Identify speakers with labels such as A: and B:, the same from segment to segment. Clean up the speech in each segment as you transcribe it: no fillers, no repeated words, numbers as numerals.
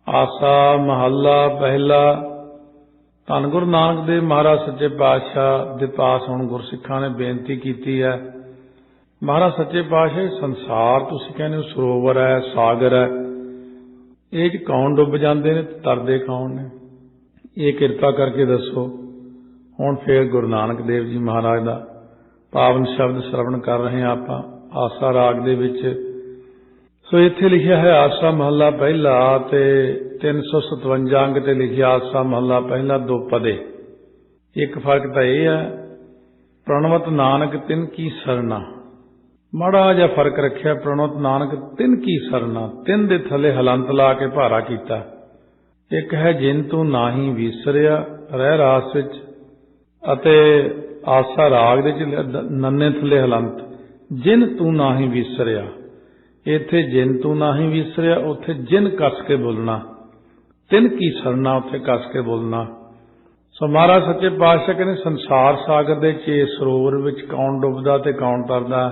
A: आसा महला पहला। धन गुरु नानक देव महाराज सच्चे पातशाह दे पास हुण गुरसिखां ने बेनती कीती है। महाराज सच्चे पातशाह संसार तुसीं कहने सरोवर है, सागर है, ਇਹ 'ਚ कौन डुੱਬ ਜਾਂਦੇ ने, तरदे कौन ने? ये किरपा करके दसो। हुण फिर गुरु नानक देव जी महाराज का पावन शब्द श्रवण कर रहे हैं आपां आसा राग दे विच। सो इत्थे लिखिया है आसा महला पहला ते 357 अंग ते लिखिया आसा महला पहला दो पदे। एक फर्क तो यह है, प्रणवत नानक तिन की सरना, माड़ा जिहा फर्क रखिया। प्रणवत नानक तिन की सरना, तिन दे थले हलंत ला के भारा कीता। एक है जिन तू नाही विसरिया रह रास विच, अते आसा राग दे नन्ने थले हलंत जिन तू नाही विसरिया। इत्थे जिन तू नाही विसरिया, उत्थे जिन कस के बोलना, तिन की सरना उत्थे कस के बोलना। सो महाराज सच्चे पातशाह कहने संसार सागर दे चे सरोवर विच कौन डुबदा ते कौन तरदा।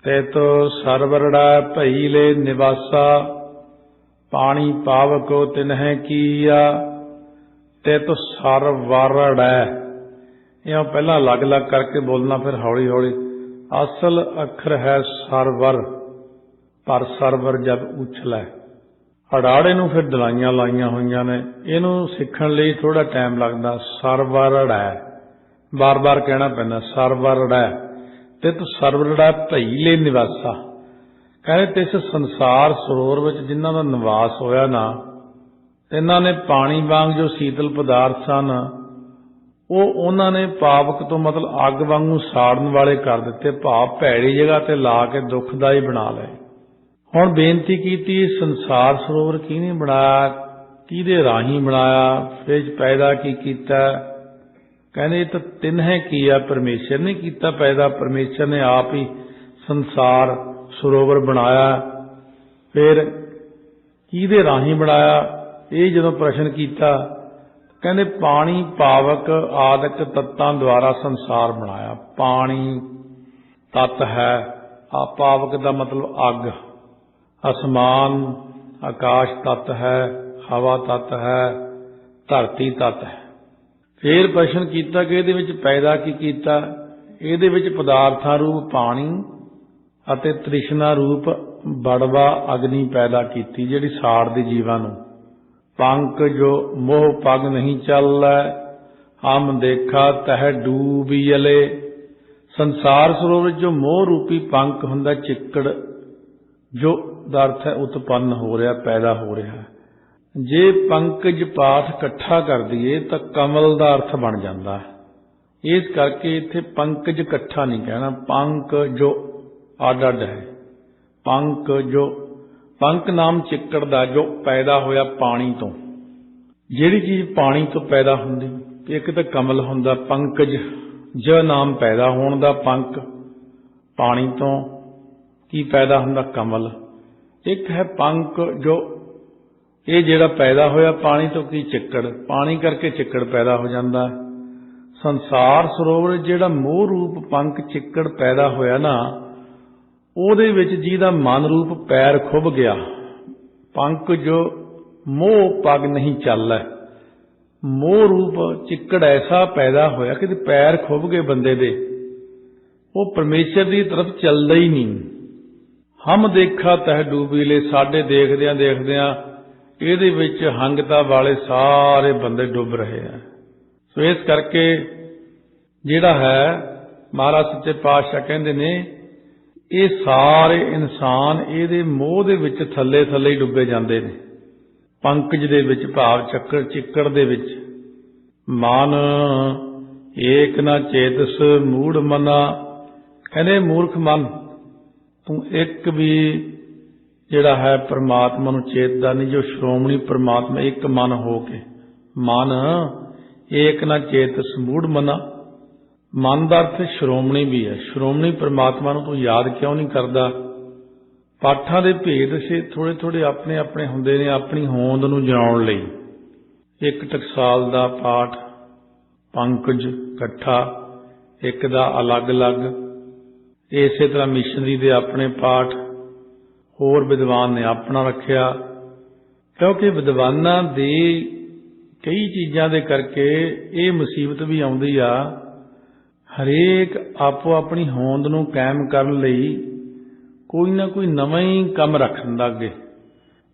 A: तैतो सरवरड़ा भई ले निवासा, पानी पावको तिन्हें किया। तैतो सरवरड़ा, यह पहला अलग अलग करके बोलना, फिर हौली हौली। असल अखर है सरवर, पर सरवर जब उछला। अड़ाड़े नूं फिर दलाइयां लाइयां हुई ने, इनू सीखण लई थोड़ा टाइम लगदा। सरवरड़ा बार बार कहना पैंदा, सरवरड़ा। तित सरवरड़ा भई ले निवासा, कहते तिस संसार सरोवर विच जिन्हां दा निवास होया ना, इन्हां ने पानी वांग जो शीतल पदार्थ सन, ਉਹ ਉਹਨਾਂ ਨੇ ਪਾਵਕ ਤੋਂ ਮਤਲਬ ਅੱਗ ਵਾਂਗੂ ਸਾੜਨ ਵਾਲੇ ਕਰ ਦਿੱਤੇ। ਭਾਵ ਭੈੜੀ ਜਗ੍ਹਾ ਤੇ ਲਾ ਕੇ ਦੁਖਦਾਈ ਬਣਾ ਲਏ। ਹੁਣ ਬੇਨਤੀ ਕੀਤੀ, ਸੰਸਾਰ ਸਰੋਵਰ ਕਿਹਨੇ ਬਣਾਇਆ, ਕਿਹਦੇ ਰਾਹੀਂ ਬਣਾਇਆ, ਫਿਰ ਪੈਦਾ ਕੀ ਕੀਤਾ। ਕਹਿੰਦੇ ਤਾਂ ਤਿੰਨੇ ਕੀਆ, ਪਰਮੇਸ਼ਰ ਨੇ ਕੀਤਾ ਪੈਦਾ। ਪਰਮੇਸ਼ਰ ਨੇ ਆਪ ਹੀ ਸੰਸਾਰ ਸਰੋਵਰ ਬਣਾਇਆ। ਫਿਰ ਕਿਹਦੇ ਰਾਹੀਂ ਬਣਾਇਆ, ਇਹ ਜਦੋਂ ਪ੍ਰਸ਼ਨ ਕੀਤਾ, ਕਹਿੰਦੇ ਪਾਣੀ ਪਾਵਕ ਆਦਿਕ ਤੱਤਾਂ ਦੁਆਰਾ ਸੰਸਾਰ ਬਣਾਇਆ। ਪਾਣੀ ਤੱਤ ਹੈ, ਆ ਪਾਵਕ ਦਾ ਮਤਲਬ ਅੱਗ, ਅਸਮਾਨ ਆਕਾਸ਼ ਤੱਤ ਹੈ, ਹਵਾ ਤੱਤ ਹੈ, ਧਰਤੀ ਤੱਤ ਹੈ। ਫਿਰ ਪ੍ਰਸ਼ਨ ਕੀਤਾ ਕਿ ਇਹਦੇ ਵਿੱਚ ਪੈਦਾ ਕੀ ਕੀਤਾ। ਇਹਦੇ ਵਿੱਚ ਪਦਾਰਥਾਂ ਰੂਪ ਪਾਣੀ ਅਤੇ ਤ੍ਰਿਸ਼ਨਾ ਰੂਪ ਬੜਵਾ ਅਗਨੀ ਪੈਦਾ ਕੀਤੀ, ਜਿਹੜੀ ਸਾੜਦੀ ਜੀਵਾਂ ਨੂੰ। पंक जो मोह पग नहीं चल, हम देखा तह डूबियले। संसार सरोवर जो मोह रूपी पंक हुंदा, चिक्कड़ जो अर्थ है उत्पन्न हो रहा, पैदा हो रहा। जे पंकज पाठ इकट्ठा कर दिए तो कमल का अर्थ बन जाता है। इस करके इत्थे पंकज इकट्ठा नहीं कहना, पंक जो अड अड है। पंक जो पंक नाम चिक्कड़ दा जो पैदा होया पानी तो, जिहड़ी चीज पानी तो पैदा हुंदी। एक तो कमल हुंदा, पंकज ज नाम पैदा होण दा, पंक पानी तो की पैदा हुंदा कमल। एक है पंक जो ये जिहड़ा पैदा होया पानी तो की चिक्कड़, पानी करके चिक्कड़ पैदा हो जाता। संसार सरोवर जिहड़ा मोह रूप पंक चिक्कड़ पैदा होया ना, ਉਹਦੇ ਵਿੱਚ ਜਿਹਦਾ ਮਨ ਰੂਪ ਪੈਰ ਖੁੱਭ ਗਿਆ। ਪੰਕ ਜੋ ਮੋਹ ਪਗ ਨਹੀਂ ਚੱਲੈ, ਮੋਹ ਰੂਪ ਚਿੱਕੜ ਐਸਾ ਪੈਦਾ ਹੋਇਆ ਕਿ ਪੈਰ ਖੁੱਭ ਗਏ ਬੰਦੇ ਦੇ, ਉਹ ਪਰਮੇਸ਼ਰ ਦੀ ਤਰਫ ਚੱਲਦਾ ਹੀ ਨਹੀਂ। ਹਮ ਦੇਖਾ ਤਹਿ ਡੂਬੀਲੇ, ਸਾਡੇ ਦੇਖਦਿਆਂ ਦੇਖਦਿਆਂ ਇਹਦੇ ਵਿੱਚ ਹੰਗਤਾ ਵਾਲੇ ਸਾਰੇ ਬੰਦੇ ਡੁੱਬ ਰਹੇ ਆ। ਸੋ ਇਸ ਕਰਕੇ ਜਿਹੜਾ ਹੈ ਮਹਾਰਾਜ ਸੱਚੇ ਪਾਤਸ਼ਾਹ ਕਹਿੰਦੇ ਨੇ, ਇਹ ਸਾਰੇ ਇਨਸਾਨ ਇਹਦੇ ਮੋਹ ਦੇ ਵਿੱਚ ਥੱਲੇ ਥੱਲੇ ਹੀ ਡੁੱਬੇ ਜਾਂਦੇ ਨੇ। ਪੰਕਜ ਦੇ ਵਿੱਚ ਭਾਵ ਚੱਕਰ ਚਿੱਕੜ ਦੇ ਵਿੱਚ। ਮਨ ਏਕ ਨਾ ਚੇਤਸ ਮੂੜ ਮਨਾ, ਕਹਿੰਦੇ ਮੂਰਖ ਮਨ ਤੂੰ ਇੱਕ ਵੀ ਜਿਹੜਾ ਹੈ ਪਰਮਾਤਮਾ ਨੂੰ ਚੇਤਦਾ ਨਹੀਂ। ਜੋ ਸ਼੍ਰੋਮਣੀ ਪਰਮਾਤਮਾ ਇੱਕ ਮਨ ਹੋ ਕੇ, ਮਨ ਏਕ ਨਾ ਚੇਤਸ ਮੂੜ ਮਨਾ। ਮਨ ਦਾ ਅਰਥ ਸ਼੍ਰੋਮਣੀ ਵੀ ਹੈ। ਸ਼੍ਰੋਮਣੀ ਪਰਮਾਤਮਾ ਨੂੰ ਤੂੰ ਯਾਦ ਕਿਉਂ ਨਹੀਂ ਕਰਦਾ। ਪਾਠਾਂ ਦੇ ਭੇਦ ਸੇ ਥੋੜੇ ਥੋੜੇ ਆਪਣੇ ਆਪਣੇ ਹੁੰਦੇ ਨੇ, ਆਪਣੀ ਹੋਂਦ ਨੂੰ ਜਗਾਉਣ ਲਈ। ਇੱਕ ਟਕਸਾਲ ਦਾ ਪਾਠ ਪੰਕਜ ਇਕੱਠਾ, ਇੱਕ ਦਾ ਅਲੱਗ ਅਲੱਗ। ਇਸੇ ਤਰ੍ਹਾਂ ਮਿਸ਼ਨਰੀ ਦੇ ਆਪਣੇ ਪਾਠ, ਹੋਰ ਵਿਦਵਾਨ ਨੇ ਆਪਣਾ ਰੱਖਿਆ। क्योंकि विद्वानां दी कई चीज़ां दे करके ये मुसीबत भी आउंदी आ, हरेक आपो अपनी होंद नूं कायम करन लई कोई ना कोई नवां ही काम रख दिंदा अगे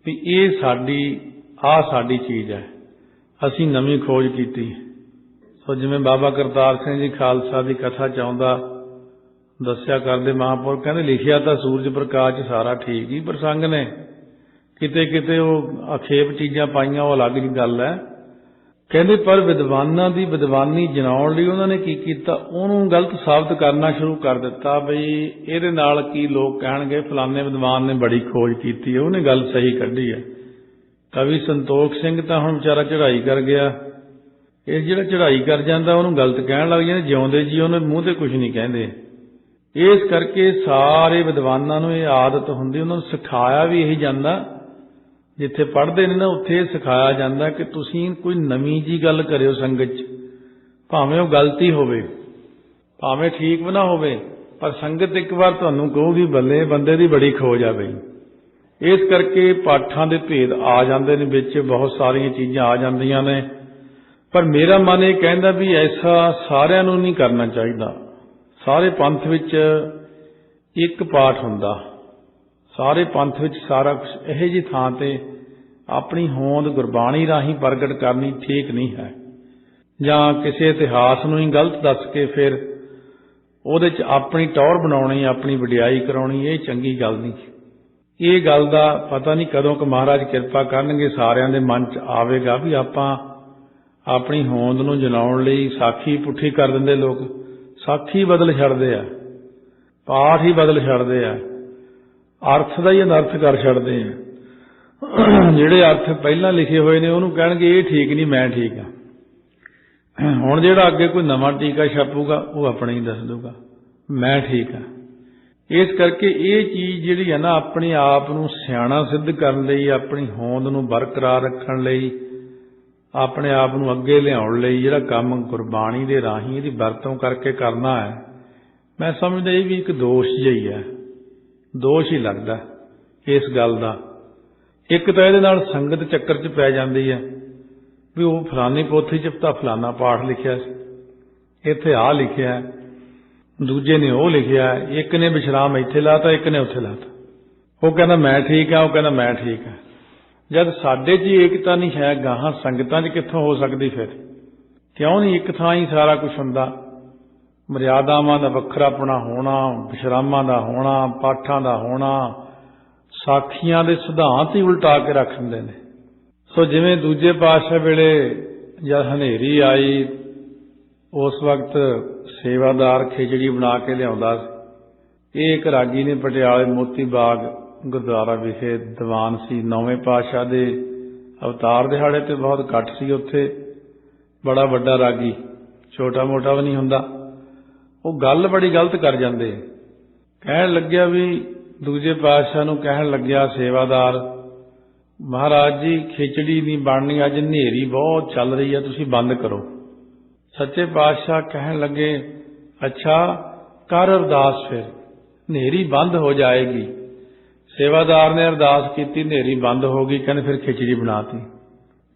A: भी ये साडी चीज़ है, असीं नवीं खोज कीती। सो जिवें बाबा करतार सिंह जी खालसा की कथा चाहुंदा दस्सिया करदे महापुरख कहंदे लिखिया तां सूरज प्रकाश सारा ठीक ही प्रसंग ने, किते किते वो अखेप चीज़ां पाईयां वो अलग जी गल है। कहंदे पर विद्वानां दी विद्वानी जनाउण लई उन्हां ने की कीता, उहनूं गलत साबित करना शुरू कर दिता बई इहदे नाल की लोग कहणगे फलाने विद्वान ने बड़ी खोज कीती है, उहने गल सही कढी है। कवि संतोख सिंह तां हुण विचारा चढ़ाई कर गया, ਇਹ ਜਿਹੜਾ चढ़ाई कर जाता ਉਹਨੂੰ गलत कहण लग जाते, जिउंदे जी ਉਹਨੇ ਮੂੰਹ ਤੇ कुछ नहीं कहते। इस करके सारे विद्वानां ਨੂੰ ਇਹ आदत ਹੁੰਦੀ, ਉਹਨਾਂ ਨੂੰ ਸਿਖਾਇਆ भी यही ਜਾਂਦਾ, जिथे पढ़ते ने ना उत्थे सिखाया जाता कि तुसीं कोई नवीं जी गल करियो संगत च, भावें वो गलती होवे भावें ठीक भी ना होवे, पर संगत एक बार तुहानूं कहूगी बल्ले बंदे दी बड़ी खोज आ गई। इस करके पाठां दे भेद आ जांदे ने, विच बहुत सारियां चीज़ां आ जांदियां ने, पर मेरा मन ये कहंदा भी ऐसा सारिਆਂ ਨੂੰ नहीं करना चाहिए। सारे पंथ विच एक पाठ हुंदा, सारे पंथ विच सारा कुछ इहो जी थां ते अपनी होंद गुरबाणी राही प्रगट करनी ठीक नहीं है, जां किसी इतिहास नूं ही गलत दस के फिर ਉਹਦੇ च अपनी टौर बनाउणी, अपनी वडियाई कराउणी, ये चंगी गल नहीं। ये गल दा पता नहीं कदों क महाराज किरपा करनगे सारिਆਂ ਦੇ मन च आवेगा भी आपां अपनी होंद नूं जलाउण लई साखी पुठी कर दिंदे लोग, साखी बदल छड्डदे आ, पाठ ही बदल छड्डदे आ, अर्थ दा ही अनर्थ कर छड्डदे आ। जिहड़े अर्थ पहलां लिखे होए ने उहनूं कहणगे ये ठीक नहीं, मैं ठीक आ। हुण जिहड़ा अगे कोई नवां टीका छापूगा वो अपने ही दस दूगा मैं ठीक आ। इस करके ये चीज़ जिहड़ी है ना अपने आप नूं सियाणा सिद्ध करन लई, अपनी होंद नूं बरकरार रखण लई, अपने आप नूं अगे लियाउण लई जिहड़ा काम गुरबाणी दे राहीं इहदी वरतों करके करना है, मैं समझदा ये भी एक दोष जिहा ही है, दोष ही लगदा इस गल दा। एक तां इहदे नाल संगत चक्कर च पै जांदी है भी वो फलानी पोथी च तां फलाना पाठ लिखिया सी, इत्थे आ लिखिया, दूजे ने वो लिखिया, एक ने विश्राम इत्थे लाता, एक ने उत्थे लाता, वो कहना मैं ठीक है, वो कहना मैं ठीक है। जब साडे च एकता नहीं है, गाहां संगतां च कित्थों हो सकदी फिर? क्यों नहीं एक थां ही सारा कुछ हुंदा? मर्यादावां दा वखरापना होना, विश्रामां दा होना, पाठां दा होना, साखियां दे सिद्धांत ही उल्टा के रख दिंदे ने। सो जिवें दूजे पातशाह वेले जद हनेरी आई उस वक्त सेवादार खिचड़ी बना के लियाउंदा सी, ਇਹ एक रागी ने पटियाले मोती बाग गुरुद्वारा विखे दीवान सी, नौवें पातशाह दे अवतार दिहाड़े ते बहुत घट सी उत्थे, बड़ा वड्डा रागी, छोटा मोटा भी नहीं हुंदा। वो गल बड़ी गलत कर जांदे, कहण लग्या भी दूजे पातशाह नूं कहण लग्या सेवादार, महाराज जी खिचड़ी नहीं बननी, अज हनेरी बहुत चल रही है, तुसीं बंद करो। सच्चे पातशाह कहण लगे अच्छा कर अरदास, फिर हनेरी बंद हो जाएगी। सेवादार ने अरदास की, हनेरी बंद हो गई, कहने फिर खिचड़ी बनाती।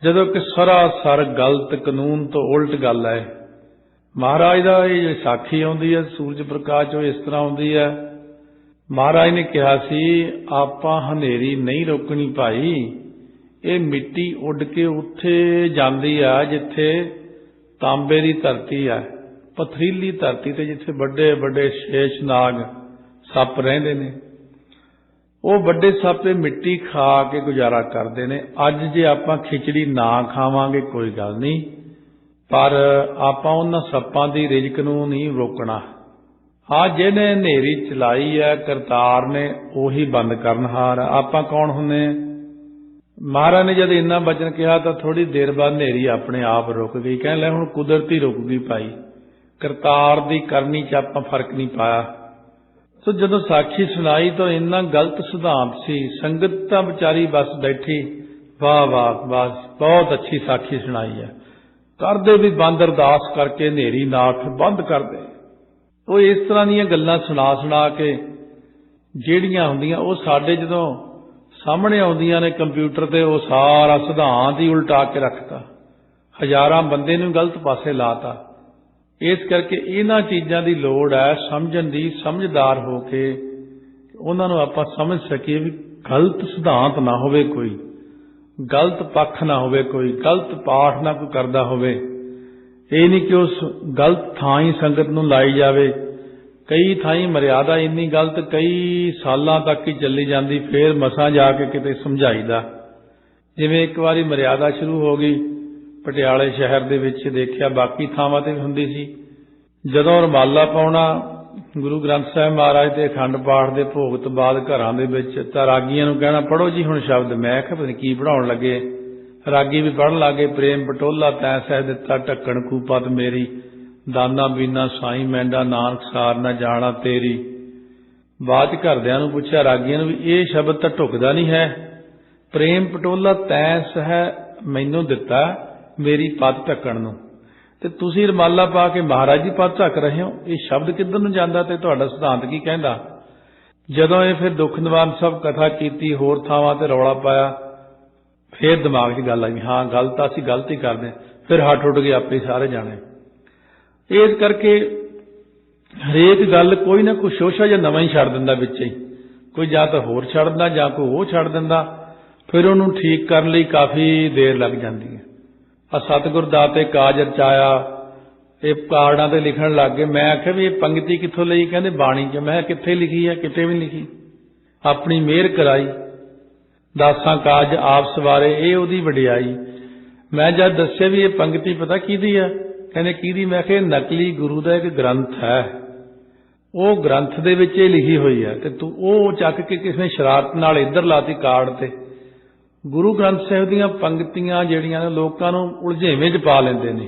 A: जदों कि सरासर गलत कानून तो उल्ट गल है। महाराज का ये साखी आउंदी है सूरज प्रकाश इस तरह आउंदी है, महाराज ने कहा सी आपां हनेरी नहीं रोकनी भाई, ये मिट्टी उड़ के उत्थे जांदी है जिथे तांबे की धरती है, पथरीली धरती ते जिथे बड़े बड़े शेषनाग सप रहिंदे ने, वो बड़े सप मिट्टी खा के गुजारा करते हैं। अज जे आपां खिचड़ी ना खावांगे कोई गल नहीं, पर आपां उन्हां सप्पां दी रिजक नूं नहीं रोकना। हाँ जिहने हनेरी चलाई है करतार ने उही बंद करनहार, आपां कौन हुंदे? महाराज ने जब इन्ना बचन कहा तो थोड़ी देर बाद हनेरी अपने आप रुक गई, कहण लगे हुण कुदरती रुक गई भाई, करतार दी करनी च आपां फर्क नहीं पाया। तो जदों साखी सुनाई तो इन्ना गलत सिद्धांत सी, संगत तां बेचारी बस बैठी वाह वाह बस बहुत अच्छी साखी सुनाई है, कर दे भी बंद अरदास करके हनेरी नाथ बंद कर दे। वो इस तरह दीयां गल्लां सुना सुना के ਜਿਹੜੀਆਂ ਹੁੰਦੀਆਂ ਉਹ ਸਾਡੇ ਜਦੋਂ ਸਾਹਮਣੇ ਆਉਂਦੀਆਂ ਨੇ ਕੰਪਿਊਟਰ ਤੇ ਉਹ ਸਾਰਾ ਸਿਧਾਂਤ ਹੀ ਉਲਟਾ ਕੇ ਰੱਖਤਾ, ਹਜ਼ਾਰਾਂ ਬੰਦੇ ਨੂੰ ਗਲਤ ਪਾਸੇ ਲਾਤਾ। ਇਸ ਕਰਕੇ ਇਹਨਾਂ ਚੀਜ਼ਾਂ ਦੀ ਲੋੜ ਹੈ ਸਮਝਣ ਦੀ, ਸਮਝਦਾਰ ਹੋ ਕੇ ਉਹਨਾਂ ਨੂੰ ਆਪਾਂ ਸਮਝ ਸਕੀਏ ਵੀ ਗਲਤ ਸਿਧਾਂਤ ਨਾ ਹੋਵੇ, ਕੋਈ ਗਲਤ ਪੱਖ ਨਾ ਹੋਵੇ, ਕੋਈ ਗਲਤ ਪਾਠ ਨਾ ਕੋਈ ਕਰਦਾ ਹੋਵੇ। ਇਹ ਨਹੀਂ ਕਿ ਉਸ ਗਲਤ ਥਾਂ ਹੀ ਸੰਗਤ ਨੂੰ ਲਾਈ ਜਾਵੇ। ਕਈ ਥਾਈਂ ਮਰਿਆਦਾ ਇੰਨੀ ਗਲਤ ਕਈ ਸਾਲਾਂ ਤੱਕ ਹੀ ਚੱਲੀ ਜਾਂਦੀ, ਫੇਰ ਮਸਾਂ ਜਾ ਕੇ ਕਿਤੇ ਸਮਝਾਈਦਾ। ਜਿਵੇਂ ਇੱਕ ਵਾਰੀ ਮਰਿਆਦਾ ਸ਼ੁਰੂ ਹੋ ਗਈ ਪਟਿਆਲੇ ਸ਼ਹਿਰ ਦੇ ਵਿੱਚ, ਦੇਖਿਆ ਬਾਕੀ ਥਾਵਾਂ ਤੇ ਵੀ ਹੁੰਦੀ ਸੀ। ਜਦੋਂ ਰੁਮਾਲਾ ਪਾਉਣਾ ਗੁਰੂ ਗ੍ਰੰਥ ਸਾਹਿਬ ਮਹਾਰਾਜ ਦੇ ਅਖੰਡ ਪਾਠ ਦੇ ਭੋਗ ਤੋਂ ਬਾਅਦ ਘਰਾਂ ਦੇ ਵਿੱਚ, ਤਾਂ ਰਾਗੀਆਂ ਨੂੰ ਕਹਿਣਾ ਪੜ੍ਹੋ ਜੀ ਹੁਣ ਸ਼ਬਦ। ਮੈਂ ਕਿਹਾ ਪਤਾ ਨਹੀਂ ਕੀ ਪੜ੍ਹਾਉਣ ਲੱਗੇ। ਰਾਗੀ ਵੀ ਪੜ੍ਹਨ ਲੱਗੇ, ਪ੍ਰੇਮ ਪਟੋਲਾ ਤੈਂ ਸਹਿ ਦਿੱਤਾ ਢੱਕਣ ਕੂਪਤ ਮੇਰੀ, ਦਾਨਾ ਬੀਨਾ ਸਾਈ ਮੈਂਡਾ ਨਾਨਕ ਸਾਰ ਨਾ ਜਾਣਾ ਤੇਰੀ। ਬਾਅਦ ਚ ਘਰਦਿਆਂ ਨੂੰ ਪੁੱਛਿਆ ਰਾਗੀਆਂ ਨੂੰ ਵੀ ਇਹ ਸ਼ਬਦ ਤਾਂ ਢੁਕਦਾ ਨਹੀਂ ਹੈ, ਪ੍ਰੇਮ ਪਟੋਲਾ ਤੈਂ ਸਹਿ ਮੈਨੂੰ ਦਿੱਤਾ ਮੇਰੀ ਪੱਤ ਢੱਕਣ ਨੂੰ, ਤੇ ਤੁਸੀਂ ਰੁਮਾਲਾ ਪਾ ਕੇ ਮਹਾਰਾਜ ਦੀ ਪੱਤ ਢੱਕ ਰਹੇ ਹੋ, ਇਹ ਸ਼ਬਦ ਕਿੱਧਰ ਨੂੰ ਜਾਂਦਾ ਤੇ ਤੁਹਾਡਾ ਸਿਧਾਂਤ ਕੀ ਕਹਿੰਦਾ। ਜਦੋਂ ਇਹ ਫਿਰ ਦੁੱਖ ਨਿਵਾਰਨ ਸਾਹਿਬ ਕਥਾ ਕੀਤੀ, ਹੋਰ ਥਾਵਾਂ ਤੇ ਰੌਲਾ ਪਾਇਆ, ਫਿਰ ਦਿਮਾਗ 'ਚ ਗੱਲ ਆਈ ਹਾਂ ਗੱਲ ਤਾਂ ਅਸੀਂ ਗਲਤ ਹੀ ਕਰਦੇ ਹਾਂ। ਫਿਰ ਹੱਥ ਉੱਡ ਗਏ ਆਪੇ ਸਾਰੇ ਜਾਣੇ। ਇਸ ਕਰਕੇ ਹਰੇਕ ਗੱਲ ਕੋਈ ਨਾ ਕੋਈ ਸ਼ੋਸ਼ਾ ਜਾਂ ਨਵਾਂ ਹੀ ਛੱਡ ਦਿੰਦਾ ਵਿੱਚ ਹੀ, ਕੋਈ ਜਾਂ ਤਾਂ ਹੋਰ ਛੱਡ ਦਿੰਦਾ ਜਾਂ ਕੋਈ ਉਹ ਛੱਡ ਦਿੰਦਾ, ਫਿਰ ਉਹਨੂੰ ਠੀਕ ਕਰਨ ਲਈ ਕਾਫੀ ਦੇਰ ਲੱਗ ਜਾਂਦੀ ਹੈ। ਆ ਸਤਿਗੁਰ ਦਾਤੇ ਕਾਜ ਰਚਾਇਆ, ਇਹ ਕਾਰਡਾਂ ਤੇ ਲਿਖਣ ਲੱਗ ਗਏ। ਮੈਂ ਆਖਿਆ ਵੀ ਇਹ ਪੰਗਤੀ ਕਿੱਥੋਂ ਲਈ? ਕਹਿੰਦੇ ਬਾਣੀ 'ਚ। ਮੈਂ ਕਿੱਥੇ ਲਿਖੀ ਹੈ? ਕਿਤੇ ਵੀ ਨਹੀਂ ਲਿਖੀ। ਆਪਣੀ ਮਿਹਰ ਕਰਾਈ, ਦਾਸਾਂ ਕਾਜ ਆਪ ਸਵਾਰੇ, ਇਹ ਉਹਦੀ ਵਡਿਆਈ। ਮੈਂ ਜਦ ਦੱਸਿਆ ਵੀ ਇਹ ਪੰਗਤੀ ਪਤਾ ਕਿਹਦੀ ਆ, ਕਹਿੰਦੇ ਕਿਹਦੀ? ਮੈਂ ਕਿਹਾ ਨਕਲੀ ਗੁਰੂ ਦਾ ਇੱਕ ਗ੍ਰੰਥ ਹੈ, ਉਹ ਗ੍ਰੰਥ ਦੇ ਵਿੱਚ ਇਹ ਲਿਖੀ ਹੋਈ ਹੈ, ਤੇ ਤੂੰ ਉਹ ਚੱਕ ਕੇ ਕਿਸੇ ਨੇ ਸ਼ਰਾਰਤ ਨਾਲ ਇੱਧਰ ਲਾਤੀ ਕਾਰਡ ਤੇ। ਗੁਰੂ ਗ੍ਰੰਥ ਸਾਹਿਬ ਦੀਆਂ ਪੰਗਤੀਆਂ ਜਿਹੜੀਆਂ ਨੇ ਲੋਕਾਂ ਨੂੰ ਉਲਝੇਵੇਂ 'ਚ ਪਾ ਲੈਂਦੇ ਨੇ।